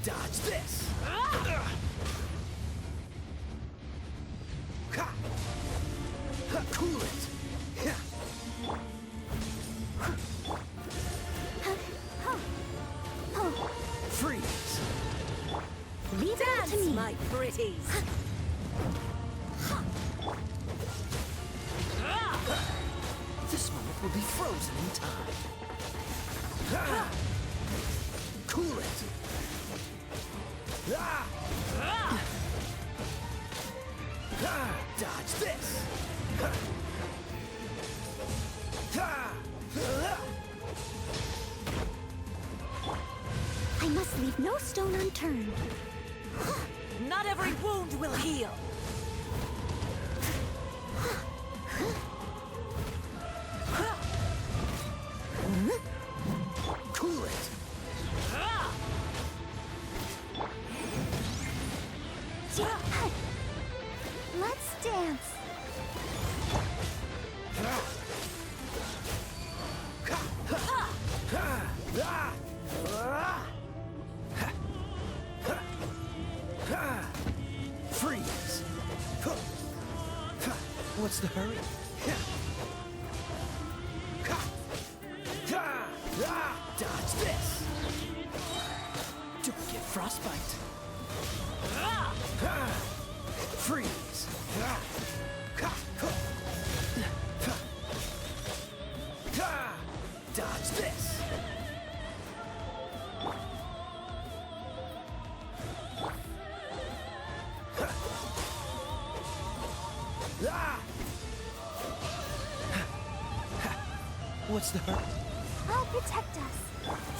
Dodge this! pretties! This moment will be frozen in time. Cool it! Dodge this! I must leave no stone unturned. Not every wound will heal! Cool it! Let's dance. Freeze! What's the hurry? Dodge this! Don't get frostbite! Freeze! Dodge this! What's the hurt? I'll protect us.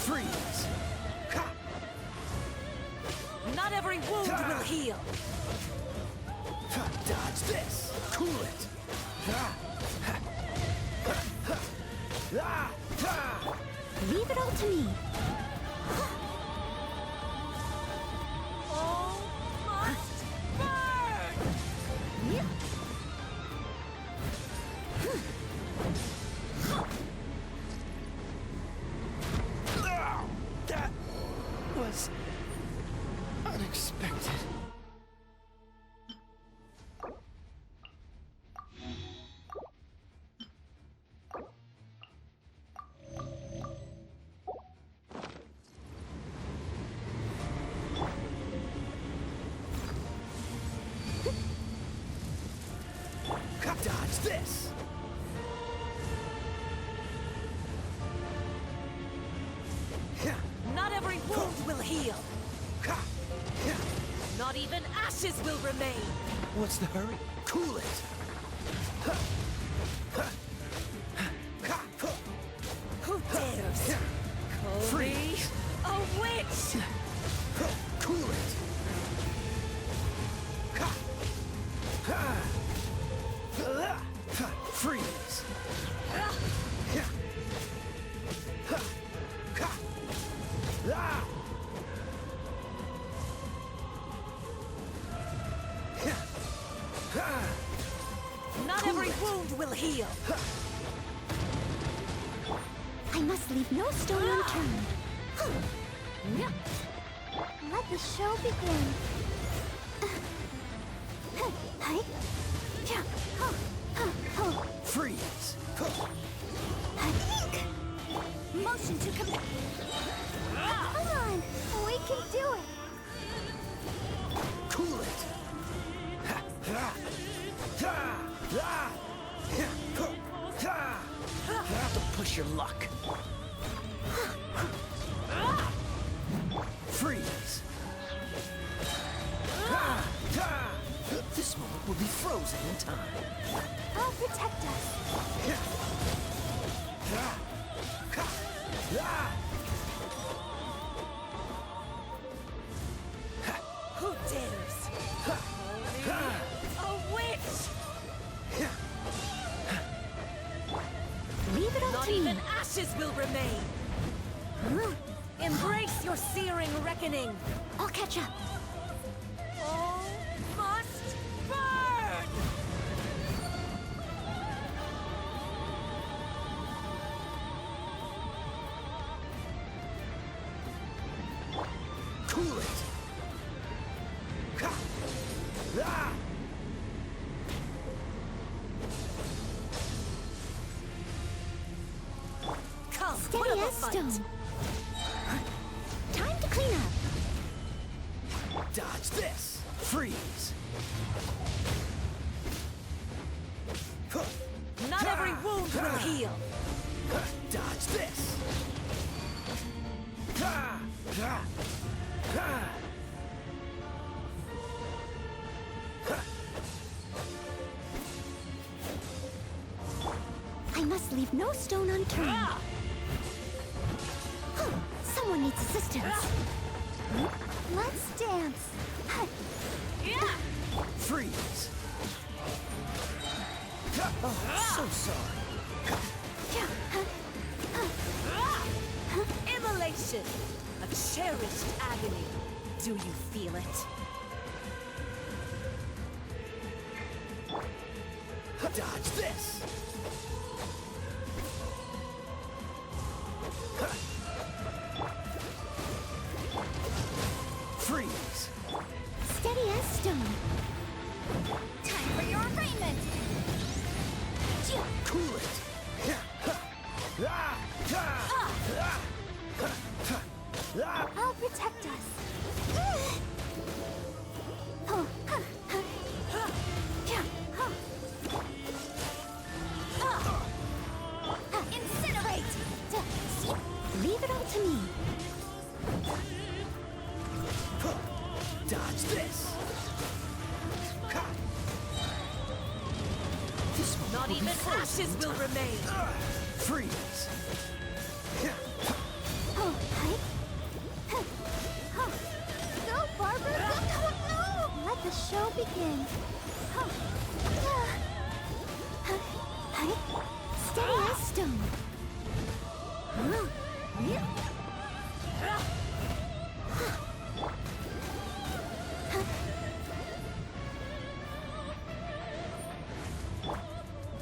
Freeze! Not every wound will heal! Dodge this! Cool it! Leave it all to me. All must burn! That was unexpected. Dodge this! Not every wound will heal! Not even ashes will remain! What's the hurry? Cool it! Who dares call me a witch? Cool it! Freeze! Not every wound will heal! I must leave no stone unturned. Let the show begin. Freeze! Motion to commit. Come on, we can do it. Cool it! Have to push your luck. Freeze! This moment will be frozen in time. I'll protect us. Who dares call me a witch? Leave it all Not to even me. ashes will remain! Embrace your searing reckoning! I'll catch up. All must burn! Cool it! Come, put Steady up a as fight. stone. Time to clean up. Dodge this! Freeze! Not every wound will heal. Dodge this! I must leave no stone unturned. Someone needs assistance. Let's dance. Freeze! Oh, so sorry. Immolation! A cherished agony. Do you feel it? Dodge this! Freeze! Steady as stone. Time for your arraignment! Cool it! I'll protect us. Incinerate! Leave it all to me. Dodge this! This one Not will be even frozen ashes in will time. remain. Freeze! Go, Barbara! Go! Let the show begin. Steady as stone.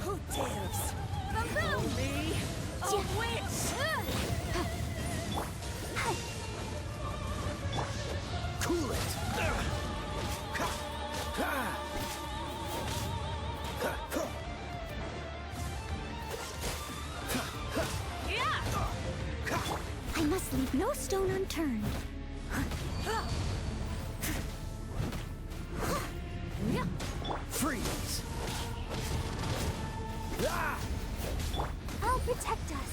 Who dares? Me? A witch! Cool it! I must leave no stone unturned. Freeze! I'll protect us.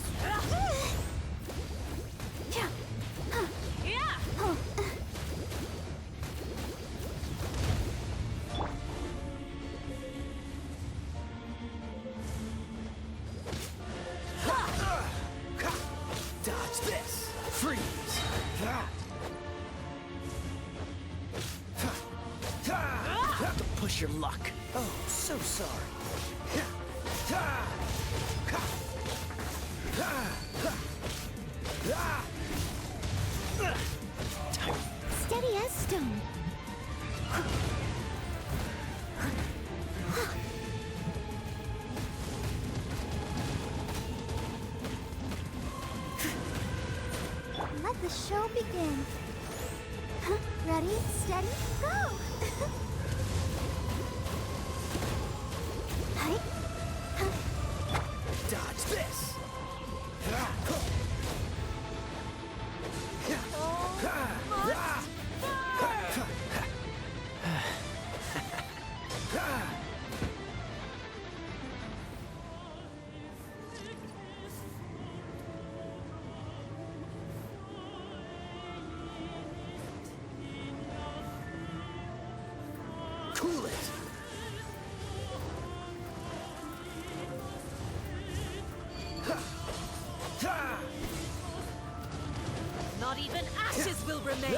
Dodge this! Freeze! Have to push your luck. Oh, so sorry. Steady as stone. Let the show begin. Ready, steady, go! Dodge this! Cool it! Not even ashes will remain.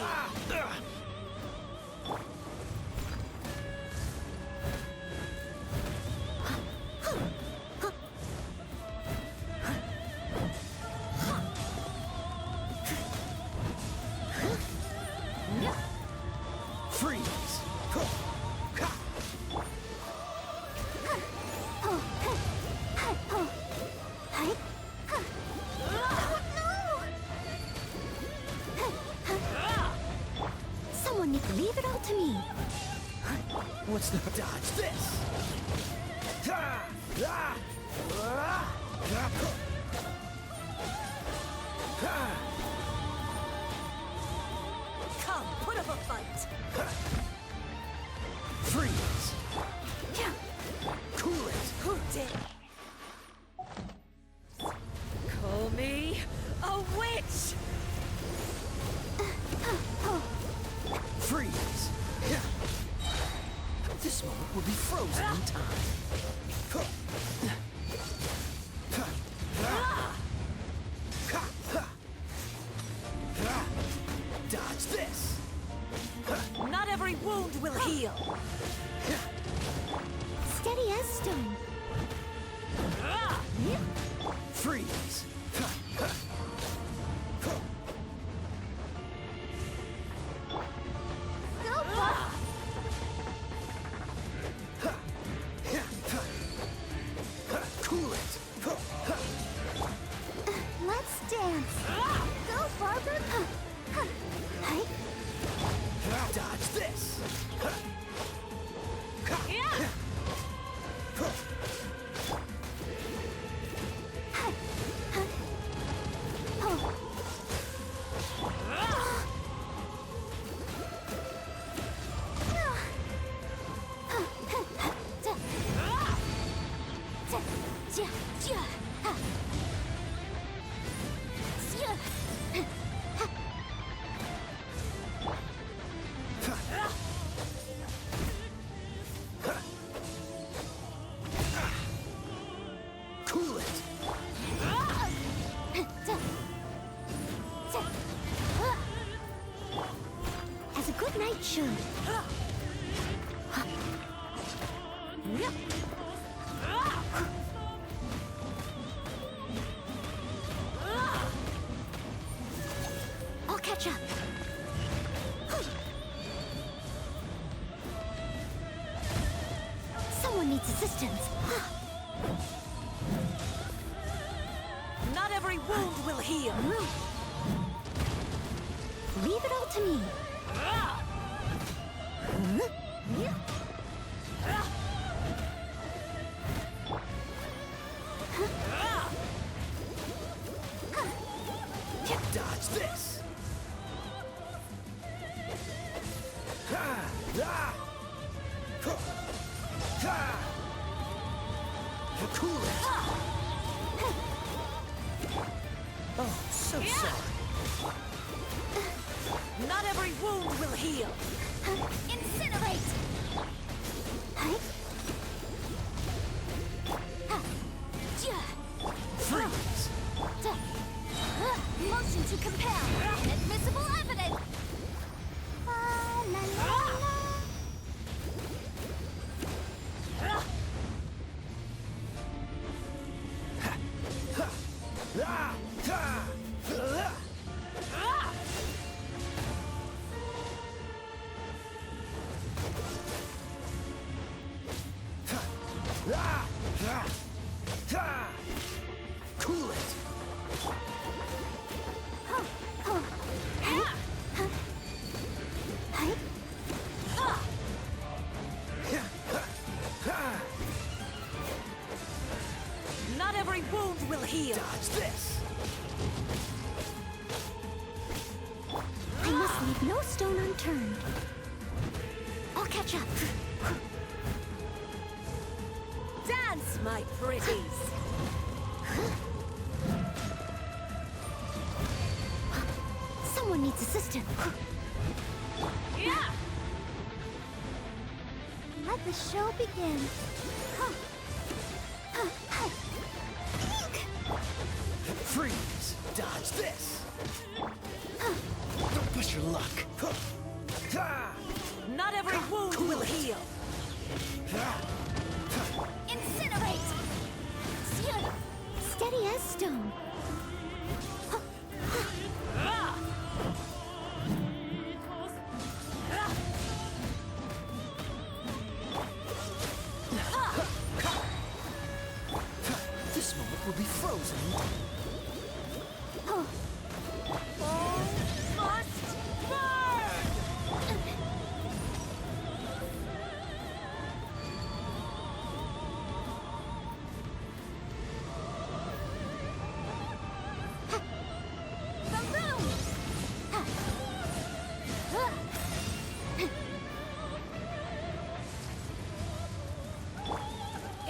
Freeze! Someone need to leave it all to me. What's the dodge this? Come, put up a fight. Freeze! Cool it! Who did? Call me a witch! Freeze! This moment will be frozen in time. Dodge this! Not every wound will heal! Steady as stone. Freeze! Go, Buck! Cool it! Let's dance. Go, Barber! Hi. Dodge this! Cool it! As a good knight should. I'll catch up. Someone needs assistance. Not every wound will heal! Leave it all to me. Dodge this! Cool it! Oh, so sorry. Not every wound will heal! Incinerate! Freeze! Motion to compel! Inadmissible evidence! La, la, la, la. Cool it! Not every wound will heal! Dodge this! I must leave no stone unturned. I'll catch up. Dance, my pretties! Someone needs assistance. Let the show begin. Freeze! Dodge this! Don't push your luck. Not every wound will heal! Incinerate! Steady as stone. This moment will be frozen.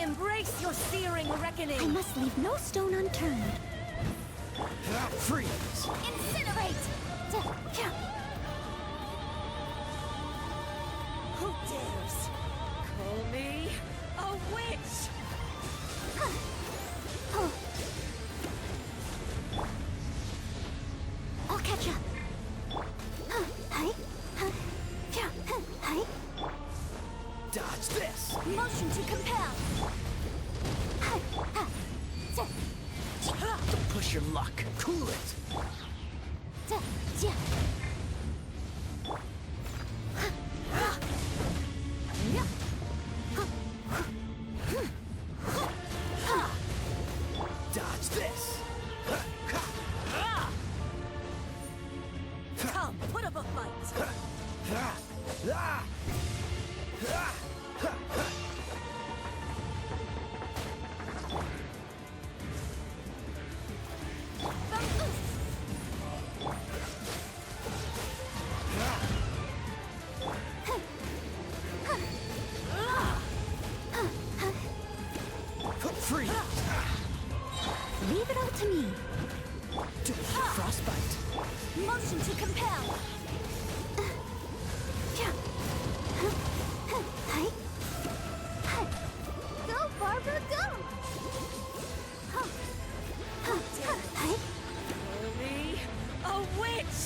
Embrace your searing reckoning! I must leave no stone unturned. Freeze! Incinerate! Who dares call me a witch? I'll catch up. Dodge this! Motion to compel. Don't push your luck. Cool it! Dodge this! Come, put up a fight! Free! Leave it all to me. Frostbite! Motion to compel. Go, Barbara, go! Call me a witch!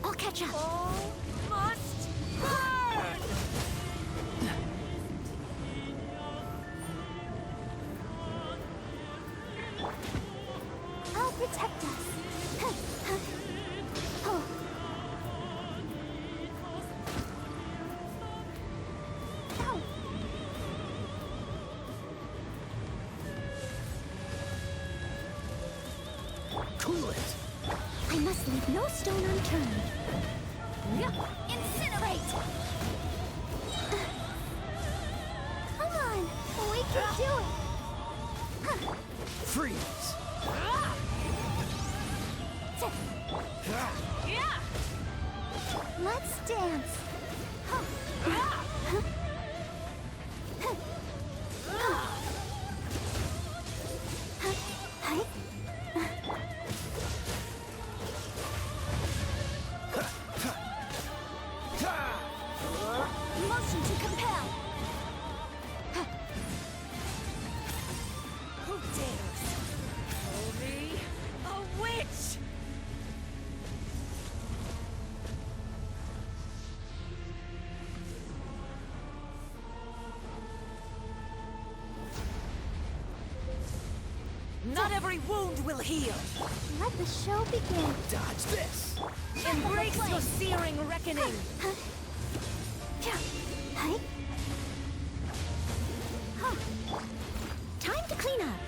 I'll catch up. All must burn! I'll protect us. Cool it! I must leave no stone unturned. Incinerate! Come on, we can do it! Freeze! Let's dance! Motion to compel! Who dares call me a witch? Not every wound will heal. Let the show begin. Dodge this! Embrace your searing reckoning. Time to clean up.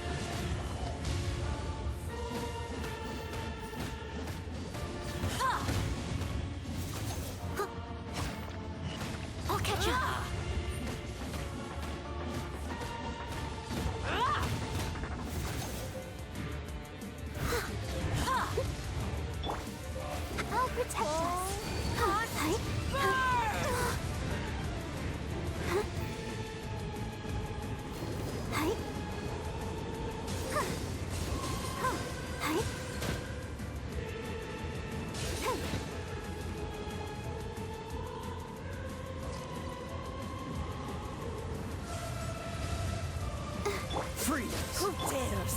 I'll catch up. I'll protect us. Freeze! Who dares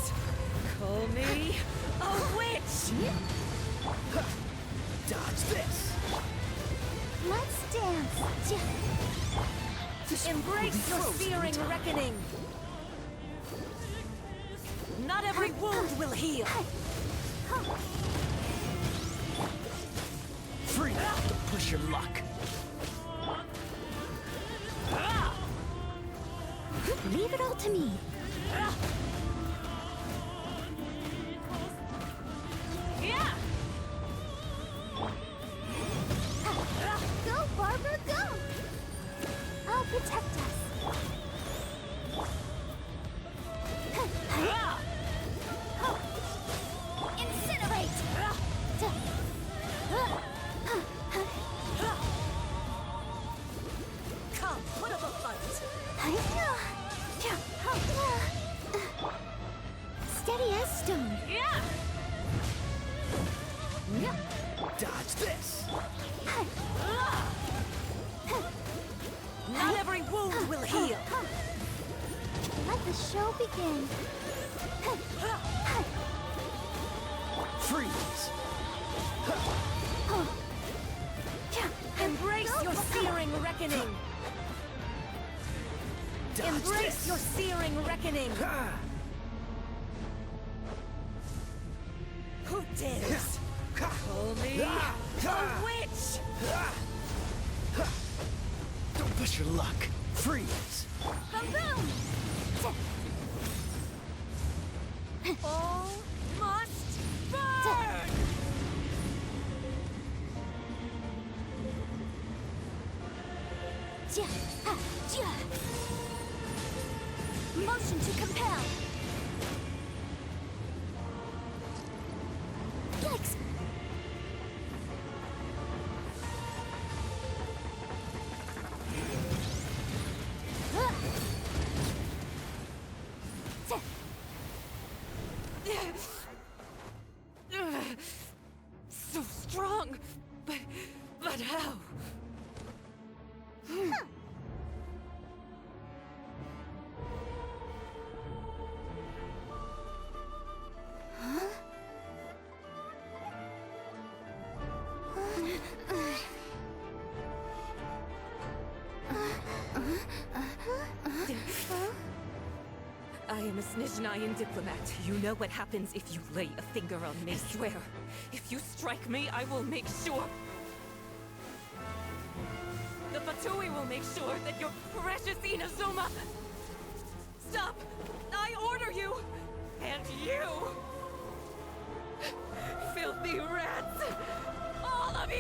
call me a witch? Dodge this! Let's dance. Embrace your searing reckoning. Not every wound will heal. Free! Don't push your luck. Leave it all to me. Go, Barbara, go! I'll protect us. Incinerate! Embrace your searing reckoning! Who dares call me a witch? Don't push your luck. Freeze. Boom! All must burn! Motion to compel. Yikes! So strong, but how? I am a Snezhnayan diplomat. You know what happens if you lay a finger on me. I swear, if you strike me, I will make sure... The Fatui will make sure that your precious Inazuma... Stop! I order you! And you! Filthy rats! All of you!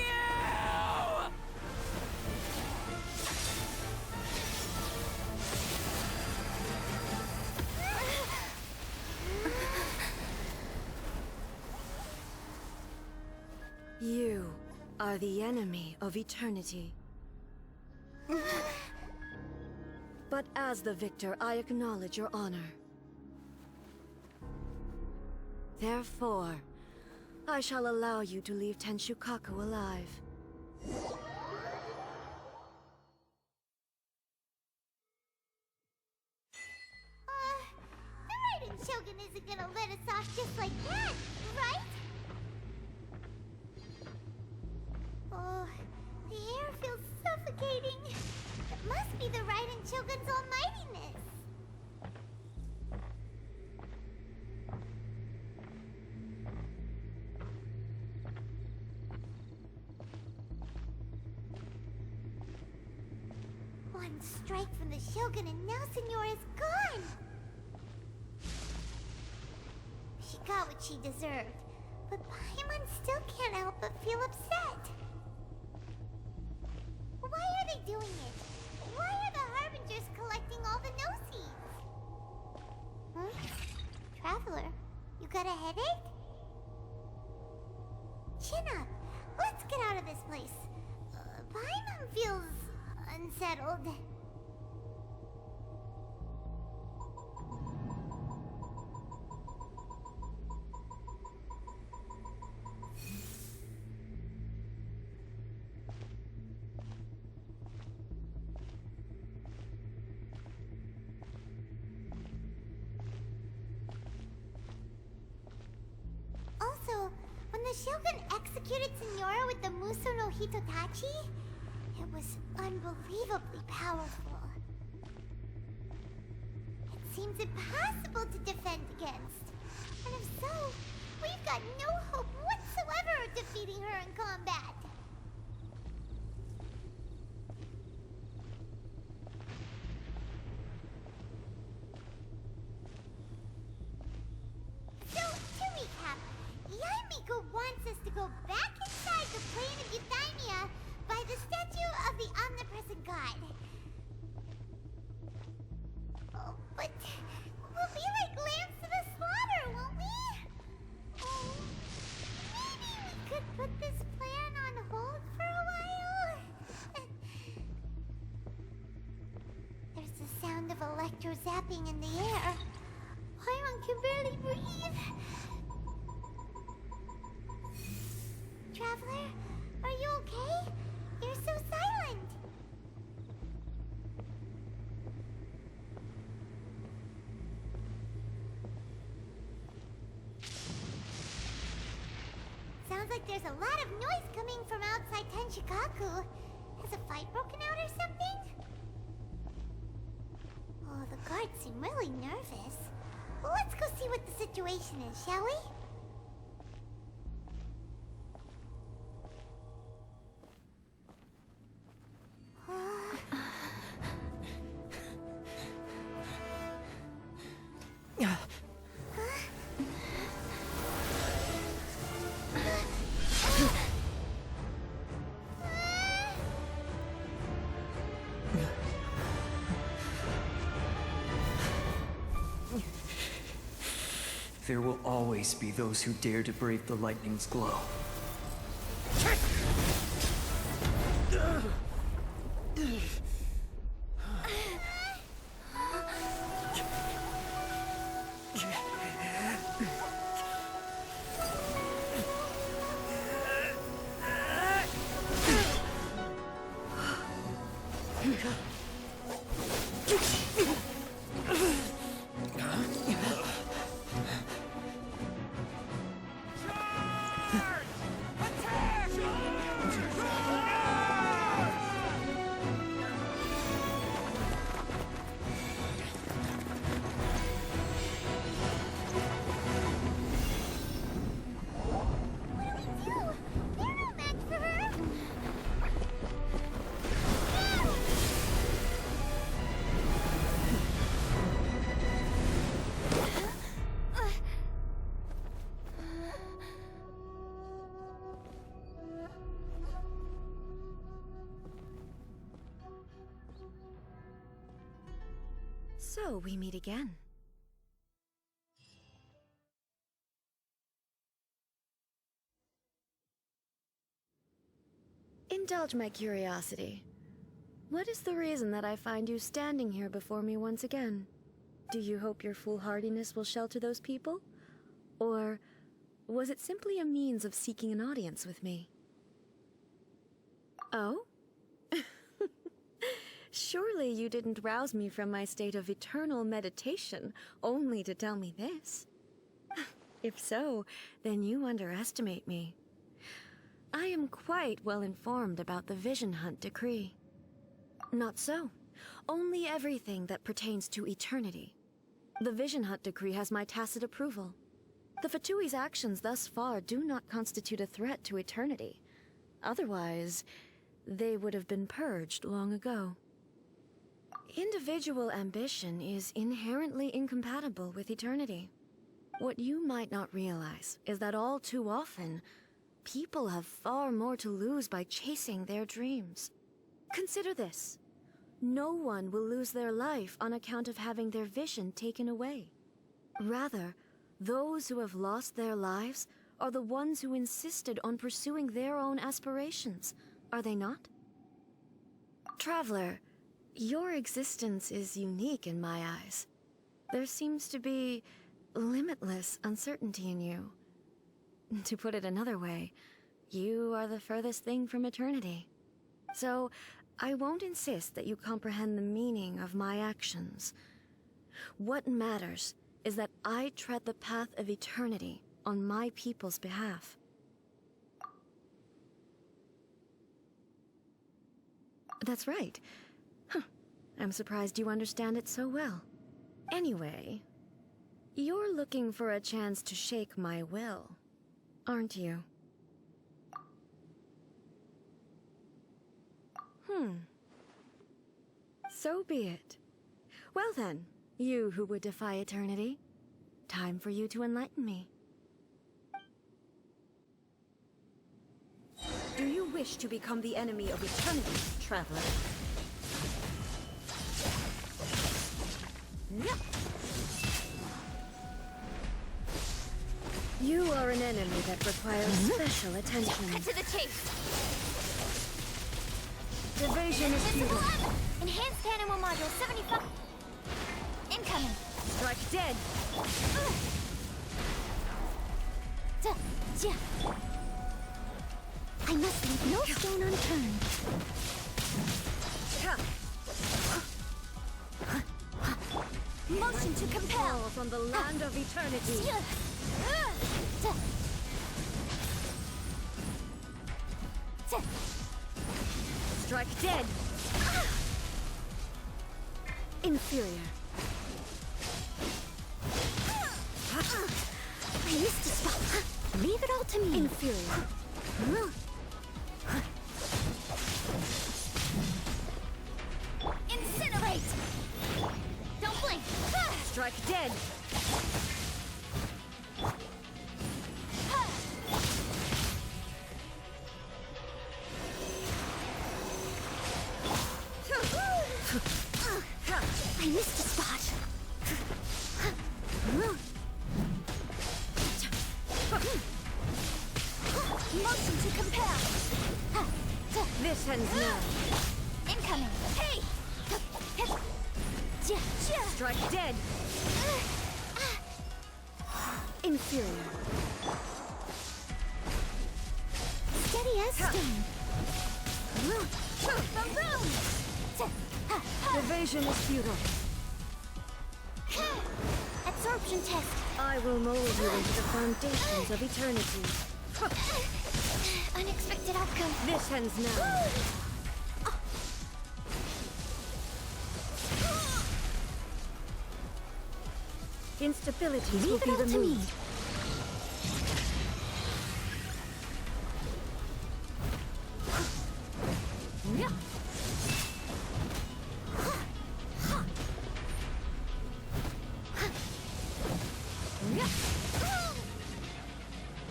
You are the enemy of eternity. But as the victor, I acknowledge your honor. Therefore, I shall allow you to leave Tenshukaku alive. The Raiden Shogun isn't gonna let us off just like that, right? Oh, the air feels suffocating. It must be the Raiden Shogun's almightiness. One strike from the Shogun and now Senora is gone! She got what she deserved, but Paimon still can't help but feel upset. Why are they doing it? Why are the Harbingers collecting all the no-seeds? Traveler, you got a headache? Chin up. Let's get out of this place. Paimon feels unsettled. Also, when the Shogun executed Senora with the Muso no Hitotachi, it was unbelievably powerful. It seems impossible to defend against. And if so, we've got no hope whatsoever of defeating her in combat. So, to recap, Yaemiko wants us to go back inside the plane of Euthymia by the statue of the omnipresent god. Oh, but we'll be like lambs to the slaughter, won't we? Oh, maybe we could put this plan on hold for a while? There's the sound of electro-zapping in the air. Paimon can barely breathe. Traveler, are you okay? You're so silent. Sounds like there's a lot of noise coming from outside Tenshikaku. Has a fight broken out or something? Oh, the guards seem really nervous. Well, let's go see what the situation is, shall we? There will always be those who dare to brave the lightning's glow. So, we meet again. Indulge my curiosity. What is the reason that I find you standing here before me once again? Do you hope your foolhardiness will shelter those people? Or was it simply a means of seeking an audience with me? Oh? Surely you didn't rouse me from my state of eternal meditation only to tell me this. If so, then you underestimate me. I am quite well informed about the Vision Hunt decree. Not so. Only everything that pertains to eternity. The Vision Hunt decree has my tacit approval. The Fatui's actions thus far do not constitute a threat to eternity. Otherwise, they would have been purged long ago. Individual ambition is inherently incompatible with eternity. What you might not realize is that all too often, people have far more to lose by chasing their dreams. Consider this. No one will lose their life on account of having their vision taken away. Rather, those who have lost their lives are the ones who insisted on pursuing their own aspirations, are they not? Traveler, your existence is unique in my eyes. There seems to be limitless uncertainty in you. To put it another way, you are the furthest thing from eternity. So, I won't insist that you comprehend the meaning of my actions. What matters is that I tread the path of eternity on my people's behalf. That's right. I'm surprised you understand it so well. Anyway, you're looking for a chance to shake my will, aren't you? So be it. Well then, you who would defy eternity, time for you to enlighten me. Do you wish to become the enemy of eternity, traveler? Yep. You are an enemy that requires special attention. Cut to the chase. Evasion is futile. Enhanced animal module 75. Incoming. Strike dead. I must leave no stone unturned. Motion to compel. From the land of eternity. Strike dead. Inferior. I missed a spot. Leave it all to me. Inferior. Incinerate! Don't blink! Strike dead. I missed a spot. Motion to compare. This ends now. Incoming. Hey! Strike dead. Inferior. Steady as stone. Evasion is futile. Absorption test. I will mold you into the foundations of eternity. Unexpected outcome. This ends now. Instabilities will Leave be it all to me. removed.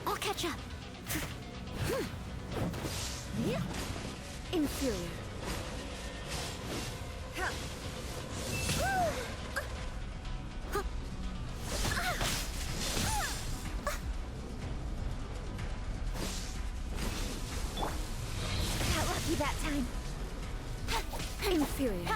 I'll catch up. Inferior. Got lucky that time. Inferior.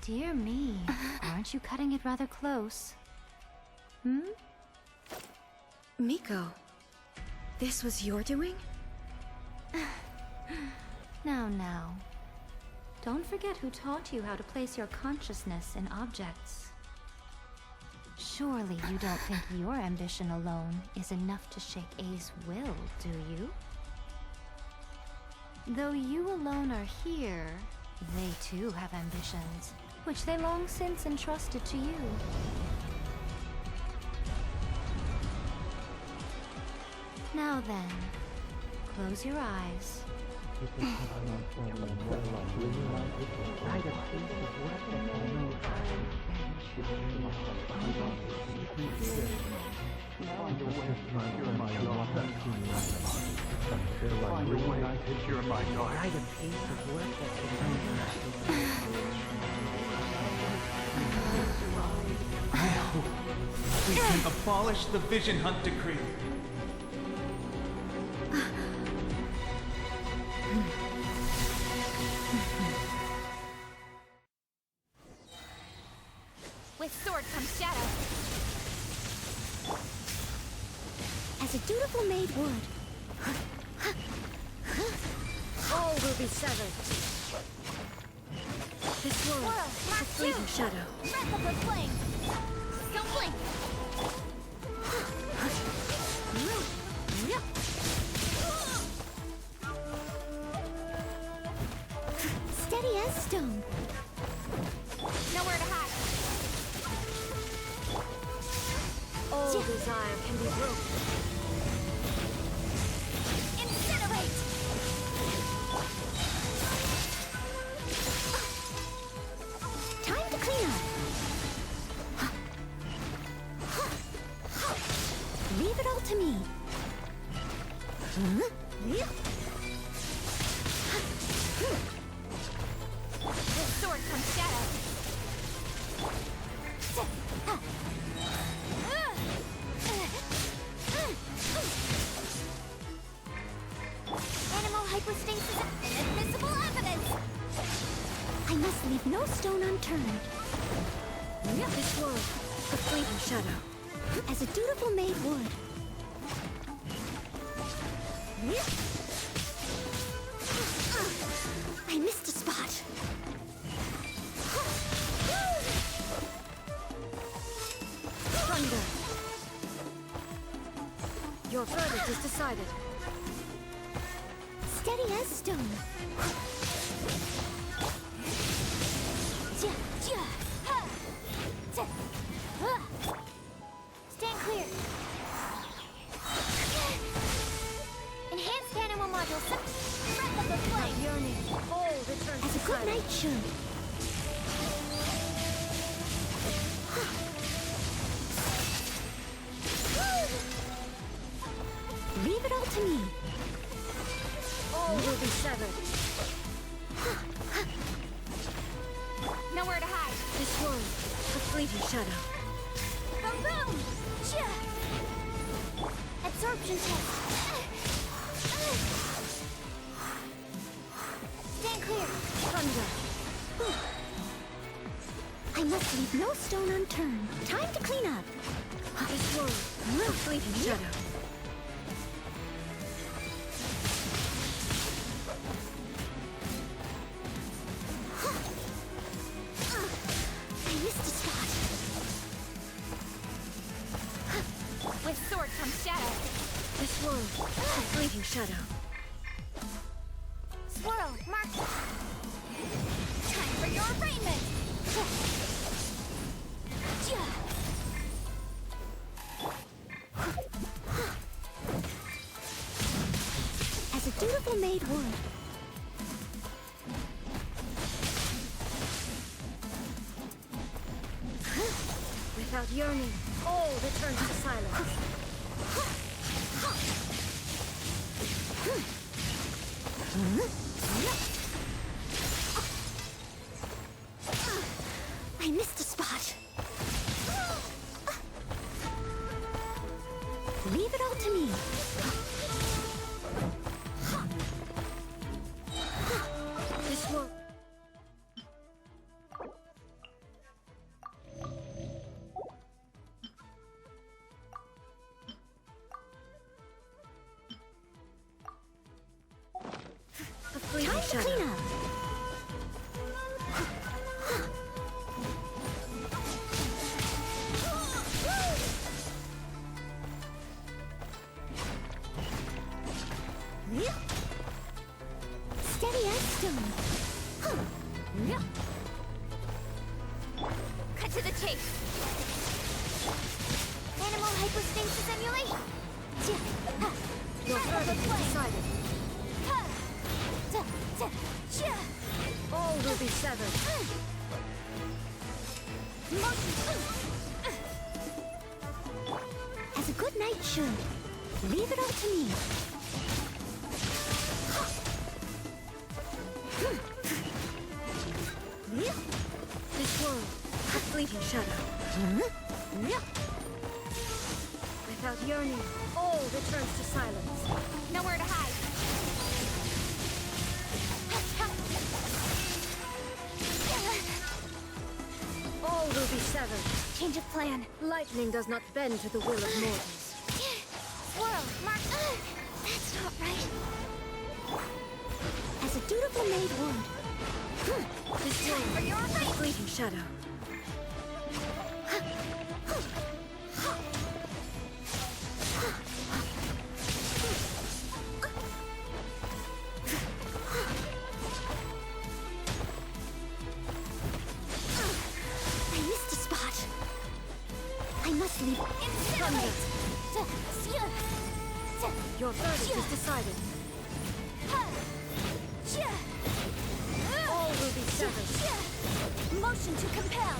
Dear me, aren't you cutting it rather close? Hmm? Miko, this was your doing? Now. Don't forget who taught you how to place your consciousness in objects. Surely you don't think your ambition alone is enough to shake A's will, do you? Though you alone are here, they too have ambitions, which they long since entrusted to you. Now then, close your eyes. We can abolish the Vision Hunt Decree. With sword comes shadow. As a dutiful maid would. All will be severed. This world, a fleeting shadow. Breath of the flame. Don't blink. Steady as stone. Nowhere to hide. All desire can be broken. Incinerate! Time to clean up. Leave it all to me. With sword comes shadow. Animal hypostasis, inadmissible evidence. I must leave no stone unturned. This world, a fleeting shadow. As a dutiful maid would. I missed a spot. Your verdict is decided. Steady as stone. Stand clear. Enhanced animal module. Breath of the flame. Yearning. All returns As to a good silence. knight should. Leave it all to me. All will be severed. Nowhere to hide. This world, a fleeting shadow. Boom boom! Absorption test. Stand clear. Thunder. I must leave no stone unturned. Time to clean up. This world, a fleeting shadow. I missed a spot. With sword comes shadow. This world, a fleeting shadow. Swirl, mark. Time for your arraignment. As a dutiful maid would. Without yearning, all returns to silence. I missed a spot. Leave it all to me. This world. A fleeting Time to shadow. clean up. Steady as stone. Cut to the chase. Animal hypostasis emulation. Your verdict is decided. All will be severed. As a good knight should. Leave it all to me. This world, a fleeting shadow. Without yearning, all returns to silence. Nowhere to hide. All will be severed. Change of plan. Lightning does not bend to the will of mortals. Swirl, mark. That's not right. As a dutiful maid would. This world, a fleeting shadow. I missed a spot. I must leave. Thunder. Your verdict is decided. All will be severed. Motion to compel.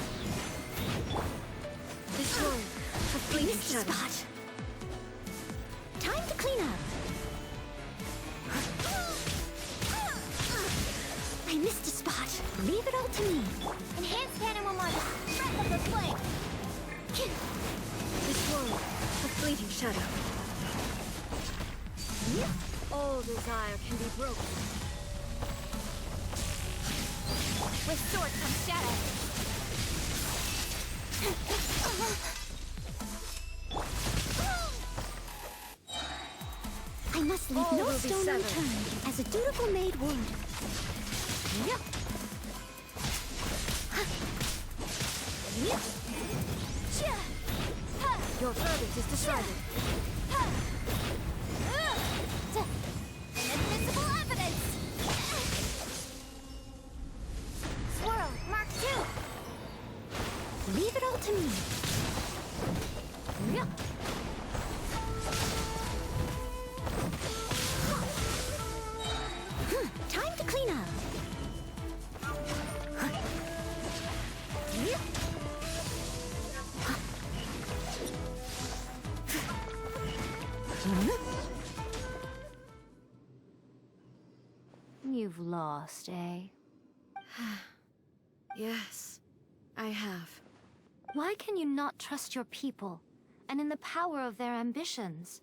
This world, a I fleeting missed a shadow. spot. Time to clean up. I missed a spot. Leave it all to me. Enhanced animal model. Breath of the flame. This world, a fleeting shadow. All desire can be broken. With sword comes shadow. I must leave All no will be stone severed. unturned, as a dutiful maid would. Your verdict is decided. You've lost, eh? Yes, I have. Why can you not trust your people, and in the power of their ambitions?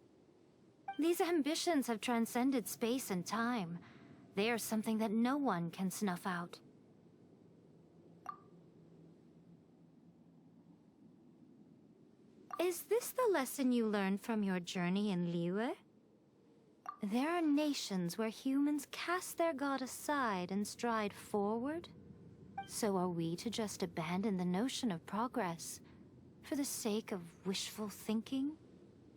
These ambitions have transcended space and time. They are something that no one can snuff out. Is this the lesson you learned from your journey in Liyue? There are nations where humans cast their god aside and stride forward. So are we to just abandon the notion of progress for the sake of wishful thinking?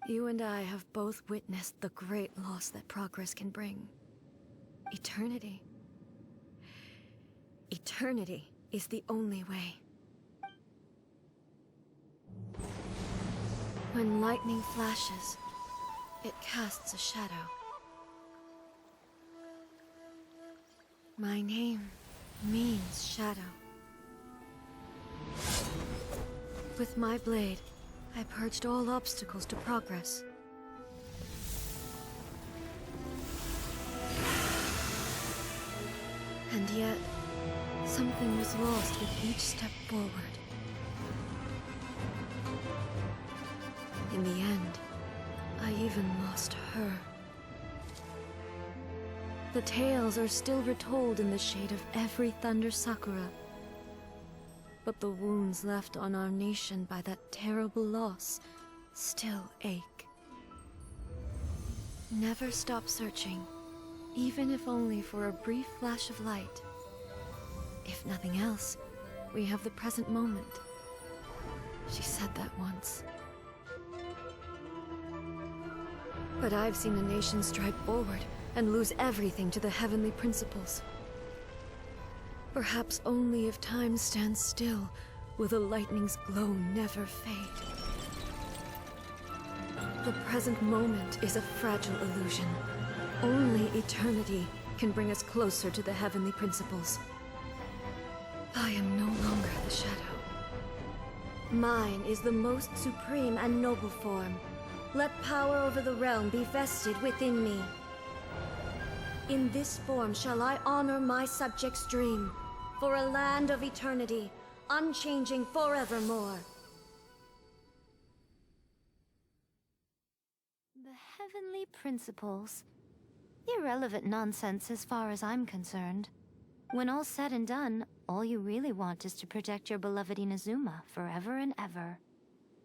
You and I have both witnessed the great loss that progress can bring. Eternity. Eternity is the only way. When lightning flashes, it casts a shadow. My name means shadow. With my blade, I purged all obstacles to progress. And yet, something was lost with each step forward. In the end, I even lost her. The tales are still retold in the shade of every Thunder Sakura. But the wounds left on our nation by that terrible loss still ache. Never stop searching, even if only for a brief flash of light. If nothing else, we have the present moment. She said that once. But I've seen a nation stride forward and lose everything to the heavenly principles. Perhaps only if time stands still will the lightning's glow never fade. The present moment is a fragile illusion. Only eternity can bring us closer to the heavenly principles. I am no longer the shadow. Mine is the most supreme and noble form. Let power over the realm be vested within me. In this form shall I honor my subjects' dream, for a land of eternity, unchanging forevermore. The heavenly principles. Irrelevant nonsense as far as I'm concerned. When all's said and done, all you really want is to protect your beloved Inazuma forever and ever.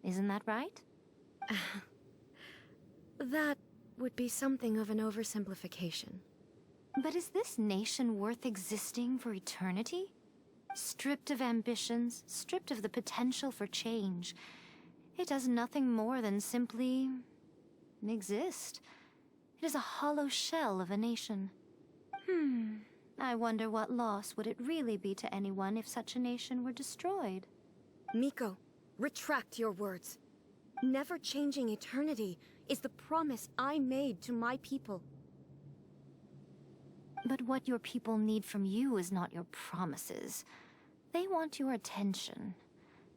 Isn't that right? That would be something of an oversimplification. But is this nation worth existing for eternity? Stripped of ambitions, stripped of the potential for change. It does nothing more than simply exist. It is a hollow shell of a nation. I wonder what loss would it really be to anyone if such a nation were destroyed? Miko, retract your words. Never changing eternity is the promise I made to my people. But what your people need from you is not your promises. They want your attention.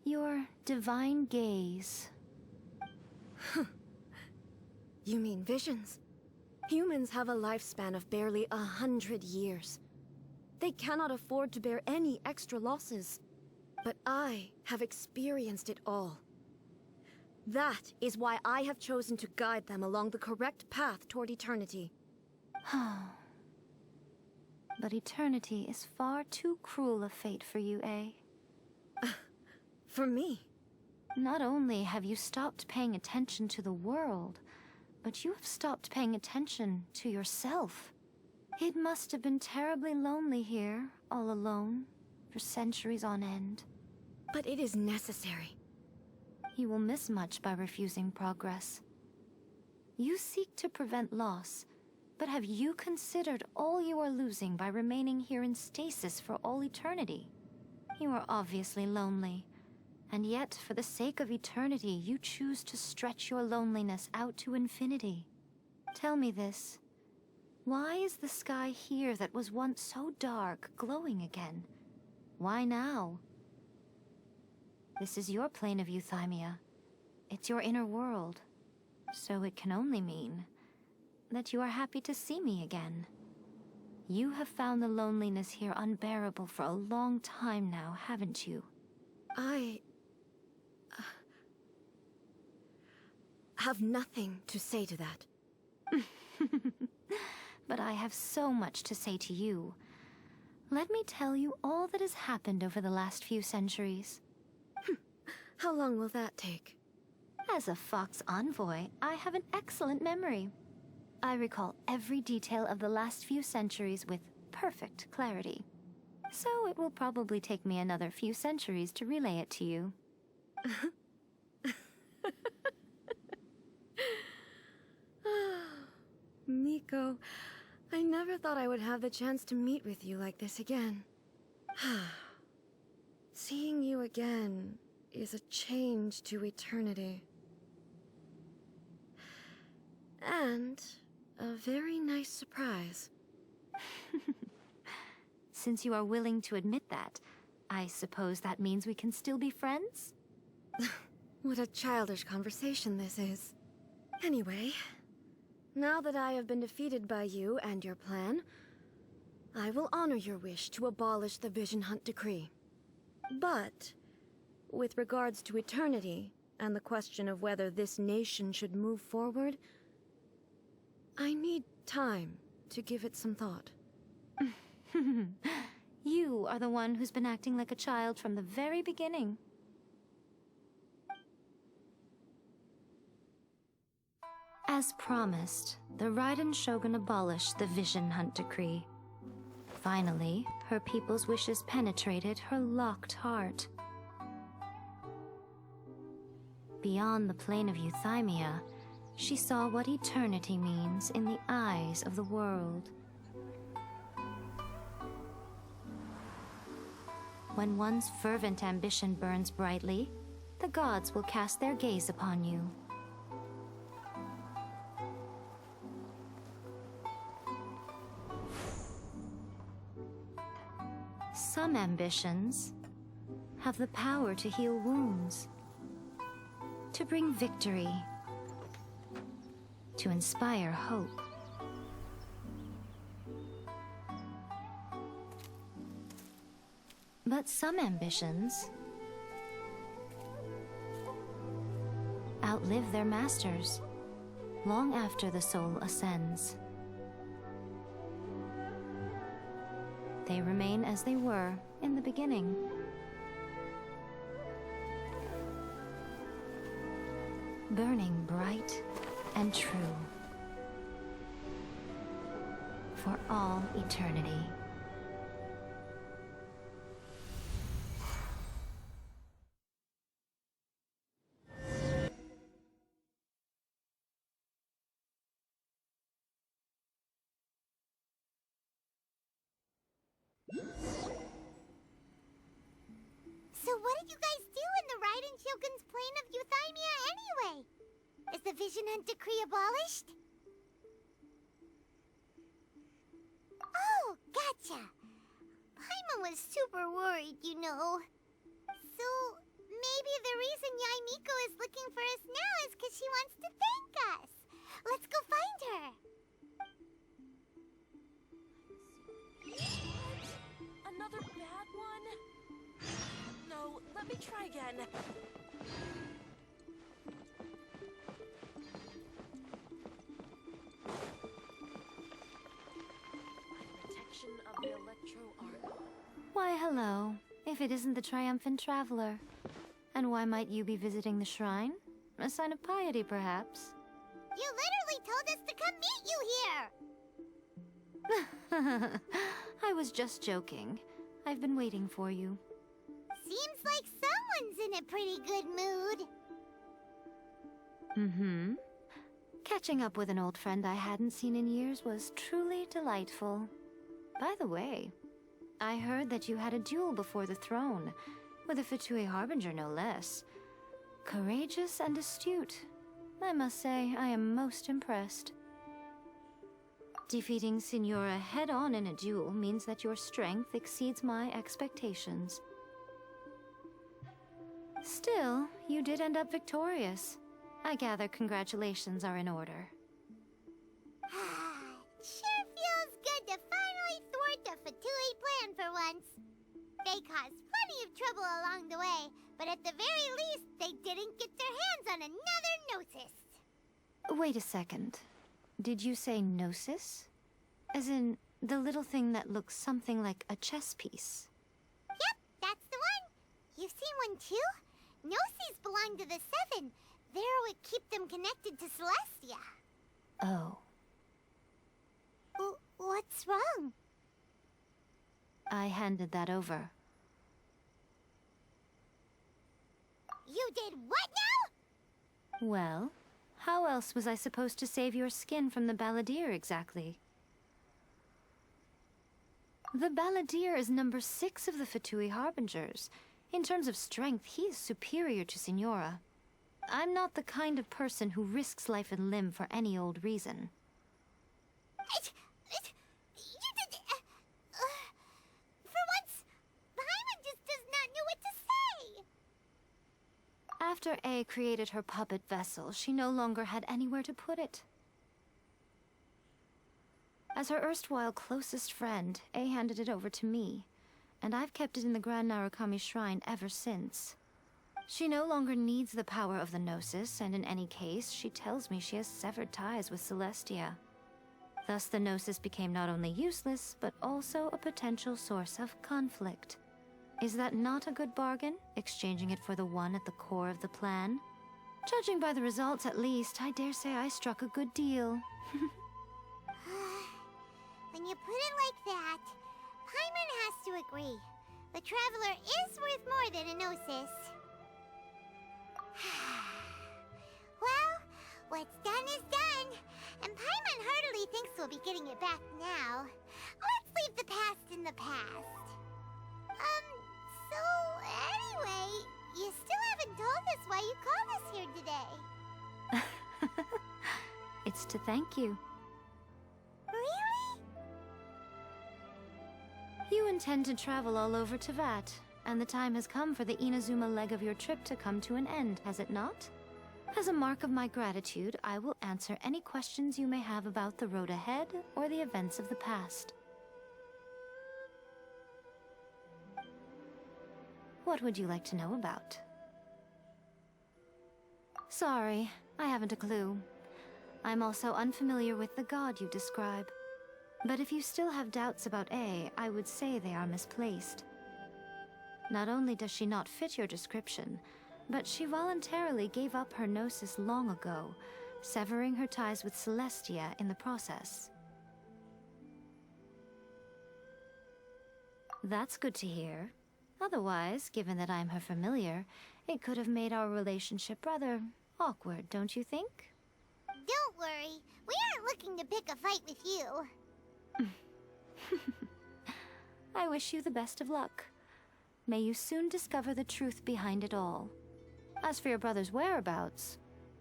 Your divine gaze. You mean visions? Humans have a lifespan of barely 100 years. They cannot afford to bear any extra losses. But I have experienced it all. That is why I have chosen to guide them along the correct path toward eternity. But eternity is far too cruel a fate for you, eh? For me? Not only have you stopped paying attention to the world, but you have stopped paying attention to yourself. It must have been terribly lonely here, all alone, for centuries on end. But it is necessary. You will miss much by refusing progress. You seek to prevent loss, but have you considered all you are losing by remaining here in stasis for all eternity? You are obviously lonely, and yet for the sake of eternity you choose to stretch your loneliness out to infinity. Tell me this. Why is the sky here that was once so dark glowing again? Why now? This is your plane of euthymia. It's your inner world. so it can only mean that you are happy to see me again. You have found the loneliness here unbearable for a long time now, haven't you? I have nothing to say to that. But I have so much to say to you. Let me tell you all that has happened over the last few centuries. How long will that take? As a Fox envoy, I have an excellent memory. I recall every detail of the last few centuries with perfect clarity. So it will probably take me another few centuries to relay it to you. Miko, I never thought I would have the chance to meet with you like this again. Seeing you again is a change to eternity. And a very nice surprise. Since you are willing to admit that, I suppose that means we can still be friends? What a childish conversation this is. Anyway, now that I have been defeated by you and your plan, I will honor your wish to abolish the Vision Hunt Decree. But, with regards to eternity, and the question of whether this nation should move forward, I need time to give it some thought. You are the one who's been acting like a child from the very beginning. As promised, the Raiden Shogun abolished the Vision Hunt Decree. Finally, her people's wishes penetrated her locked heart. Beyond the plane of Euthymia, she saw what eternity means in the eyes of the world. When one's fervent ambition burns brightly, the gods will cast their gaze upon you. Some ambitions have the power to heal wounds, to bring victory, to inspire hope. But some ambitions outlive their masters long after the soul ascends. They remain as they were in the beginning. Burning bright and true for all eternity. So what did you guys do in the Raiden Shogun's plane of Euthymia anyway? Is the Vision Hunt Decree abolished? Oh, gotcha. Paimon was super worried, you know. So, maybe the reason Yae Miko is looking for us now is because she wants to thank us. Let's go find her. Another bad one? No, let me try again. Protection of the Electro Arc. Why, hello. If it isn't the triumphant traveler. And why might you be visiting the shrine? A sign of piety, perhaps? You literally told us to come meet you here! I was just joking. I've been waiting for you. Seems like someone's in a pretty good mood. Mm-hmm. Catching up with an old friend I hadn't seen in years was truly delightful. By the way, I heard that you had a duel before the throne, with a Fatui Harbinger no less. Courageous and astute. I must say, I am most impressed. Defeating Signora head-on in a duel means that your strength exceeds my expectations. Still, you did end up victorious. I gather congratulations are in order. Sure feels good to finally thwart the Fatui plan for once. They caused plenty of trouble along the way, but at the very least, they didn't get their hands on another Gnosis. Wait a second. Did you say Gnosis? As in, the little thing that looks something like a chess piece? Yep, that's the one. You've seen one too? Gnosis belong to the Seven. They're what keep them connected to Celestia. Oh. What's wrong? I handed that over. You did what now? Well, how else was I supposed to save your skin from the Balladeer exactly? The Balladeer is number 6 of the Fatui Harbingers. In terms of strength, he is superior to Signora. I'm not the kind of person who risks life and limb for any old reason. You did... for once, Paimon just does not know what to say. After A created her puppet vessel, she no longer had anywhere to put it. As her erstwhile closest friend, A handed it over to me, and I've kept it in the Grand Narukami Shrine ever since. She no longer needs the power of the Gnosis, and in any case, she tells me she has severed ties with Celestia. Thus, the Gnosis became not only useless, but also a potential source of conflict. Is that not a good bargain, exchanging it for the one at the core of the plan? Judging by the results, at least, I dare say I struck a good deal. When you put it like that, Paimon has to agree. The Traveler is worth more than a Gnosis. Well, what's done is done, and Paimon heartily thinks we'll be getting it back now. Let's leave the past in the past. So anyway, you still haven't told us why you called us here today. It's to thank you. Really? You intend to travel all over Teyvat, and the time has come for the Inazuma leg of your trip to come to an end, has it not? As a mark of my gratitude, I will answer any questions you may have about the road ahead or the events of the past. What would you like to know about? Sorry, I haven't a clue. I'm also unfamiliar with the god you describe. But if you still have doubts about A, I would say they are misplaced. Not only does she not fit your description, but she voluntarily gave up her Gnosis long ago, severing her ties with Celestia in the process. That's good to hear. Otherwise, given that I'm her familiar, it could have made our relationship rather awkward, don't you think? Don't worry, we aren't looking to pick a fight with you. I wish you the best of luck. May you soon discover the truth behind it all. As for your brother's whereabouts,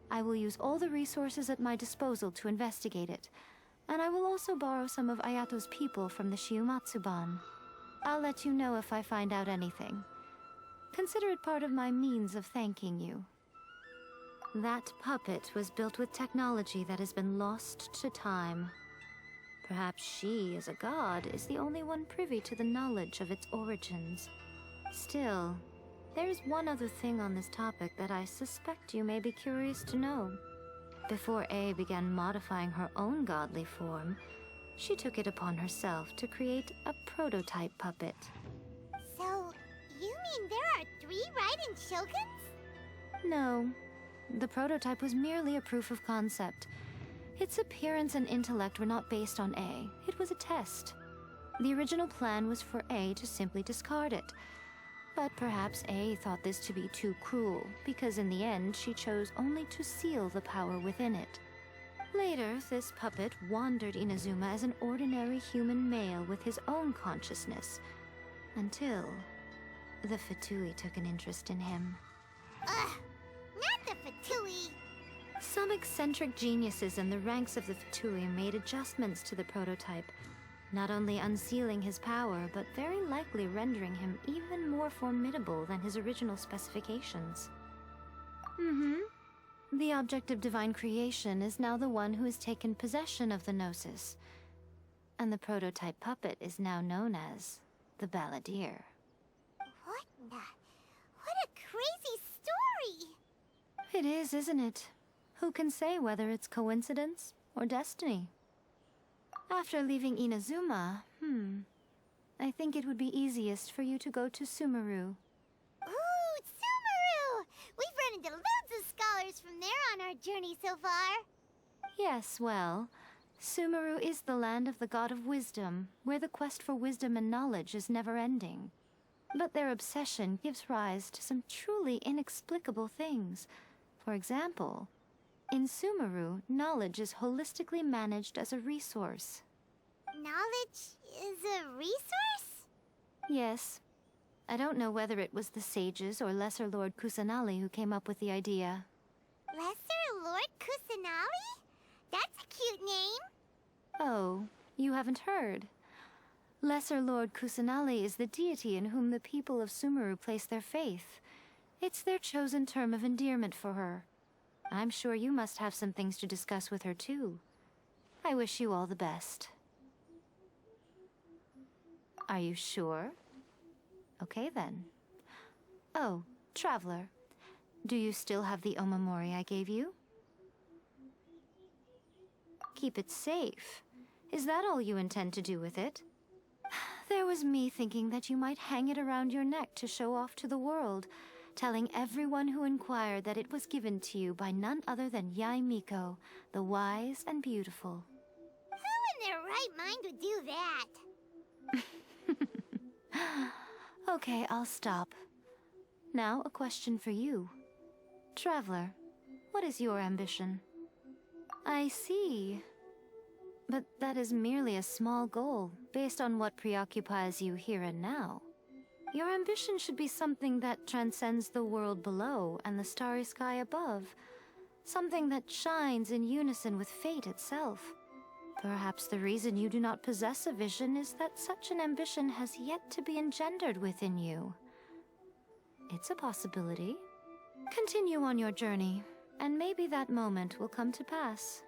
I will use all the resources at my disposal to investigate it, and I will also borrow some of Ayato's people from the Shiumatsuban. I'll let you know if I find out anything. Consider it part of my means of thanking you. That puppet was built with technology that has been lost to time. Perhaps she, as a god, is the only one privy to the knowledge of its origins. Still, there is one other thing on this topic that I suspect you may be curious to know. Before A began modifying her own godly form, she took it upon herself to create a prototype puppet. So, you mean there are 3 Raiden Shoguns? No. The prototype was merely a proof of concept. Its appearance and intellect were not based on A. It was a test. The original plan was for A to simply discard it. But perhaps A thought this to be too cruel, because in the end she chose only to seal the power within it. Later, this puppet wandered Inazuma as an ordinary human male with his own consciousness, until the Fatui took an interest in him. Ugh, not the Fatui! Some eccentric geniuses in the ranks of the Fatui made adjustments to the prototype, not only unsealing his power, but very likely rendering him even more formidable than his original specifications. The object of divine creation is now the one who has taken possession of the Gnosis. And the prototype puppet is now known as the Balladeer. What a crazy story! It is, isn't it? Who can say whether it's coincidence or destiny? After leaving Inazuma, I think it would be easiest for you to go to Sumeru. Ooh, Sumeru! We've run into loads of scholars from there on our journey so far. Yes, well, Sumeru is the land of the god of wisdom, where the quest for wisdom and knowledge is never-ending. But their obsession gives rise to some truly inexplicable things. For example, in Sumeru, knowledge is holistically managed as a resource. Knowledge is a resource? Yes. I don't know whether it was the sages or Lesser Lord Kusanali who came up with the idea. Lesser Lord Kusanali? That's a cute name. Oh, you haven't heard. Lesser Lord Kusanali is the deity in whom the people of Sumeru place their faith. It's their chosen term of endearment for her. I'm sure you must have some things to discuss with her too. I wish you all the best. Are you sure? Okay then. Oh, Traveler. Do you still have the Omamori I gave you? Keep it safe. Is that all you intend to do with it? There was me thinking that you might hang it around your neck to show off to the world, telling everyone who inquired that it was given to you by none other than Yae Miko, the wise and beautiful. Who in their right mind would do that? Okay, I'll stop. Now, a question for you. Traveler, what is your ambition? I see. But that is merely a small goal, based on what preoccupies you here and now. Your ambition should be something that transcends the world below and the starry sky above. Something that shines in unison with fate itself. Perhaps the reason you do not possess a vision is that such an ambition has yet to be engendered within you. It's a possibility. Continue on your journey, and maybe that moment will come to pass.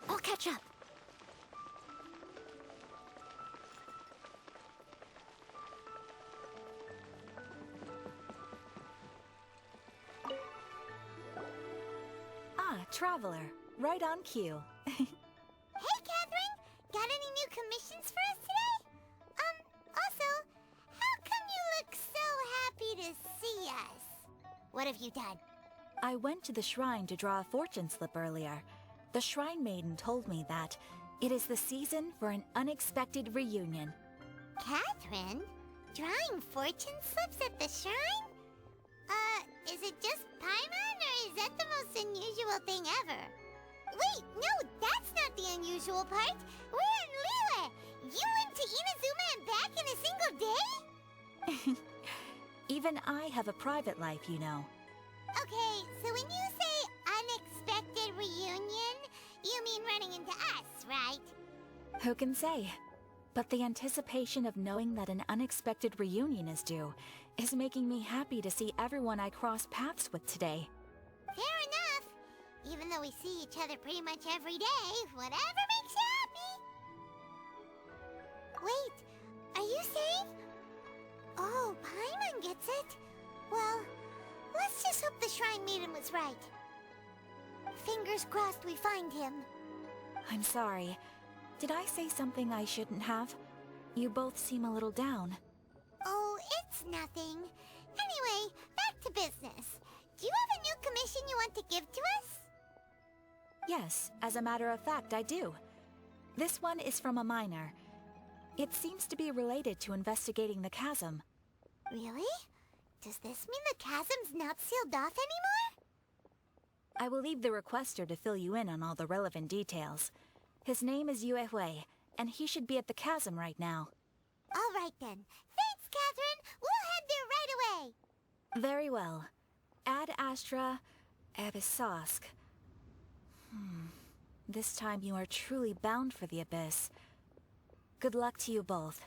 I'll catch up. Ah, Traveler. Right on cue. Hey, Catherine! Got any new commissions for us today? Also, how come you look so happy to see us? What have you done? I went to the shrine to draw a fortune slip earlier. The shrine maiden told me that it is the season for an unexpected reunion. Catherine? Drawing fortune slips at the shrine? Is it just Paimon, or is that the most unusual thing ever? Wait, no, that's not the unusual part. We're in Liyue! You went to Inazuma and back in a single day? Even I have a private life, you know. Okay, so when you say unexpected reunion, you mean running into us, right? Who can say? But the anticipation of knowing that an unexpected reunion is due is making me happy to see everyone I cross paths with today. Fair enough. Even though we see each other pretty much every day, whatever makes you happy. Wait, are you saying? Oh, Paimon gets it. Well, let's just hope the Shrine Maiden was right. Fingers Fingers crossed we find him. I'm sorry. Did I say something I shouldn't have? You both seem a little down. Oh, it's nothing. Anyway, back to business. Do you have a new commission you want to give to us? Yes, as a matter of fact, I do. This one is from a miner. It seems to be related to investigating the chasm. Really? Does this mean the chasm's not sealed off anymore? I will leave the requester to fill you in on all the relevant details. His name is Yue Hui, and he should be at the chasm right now. All right then. Thanks, Catherine. We'll head there right away. Very well. Ad Astra Abyssosk. This time you are truly bound for the Abyss. Good luck to you both.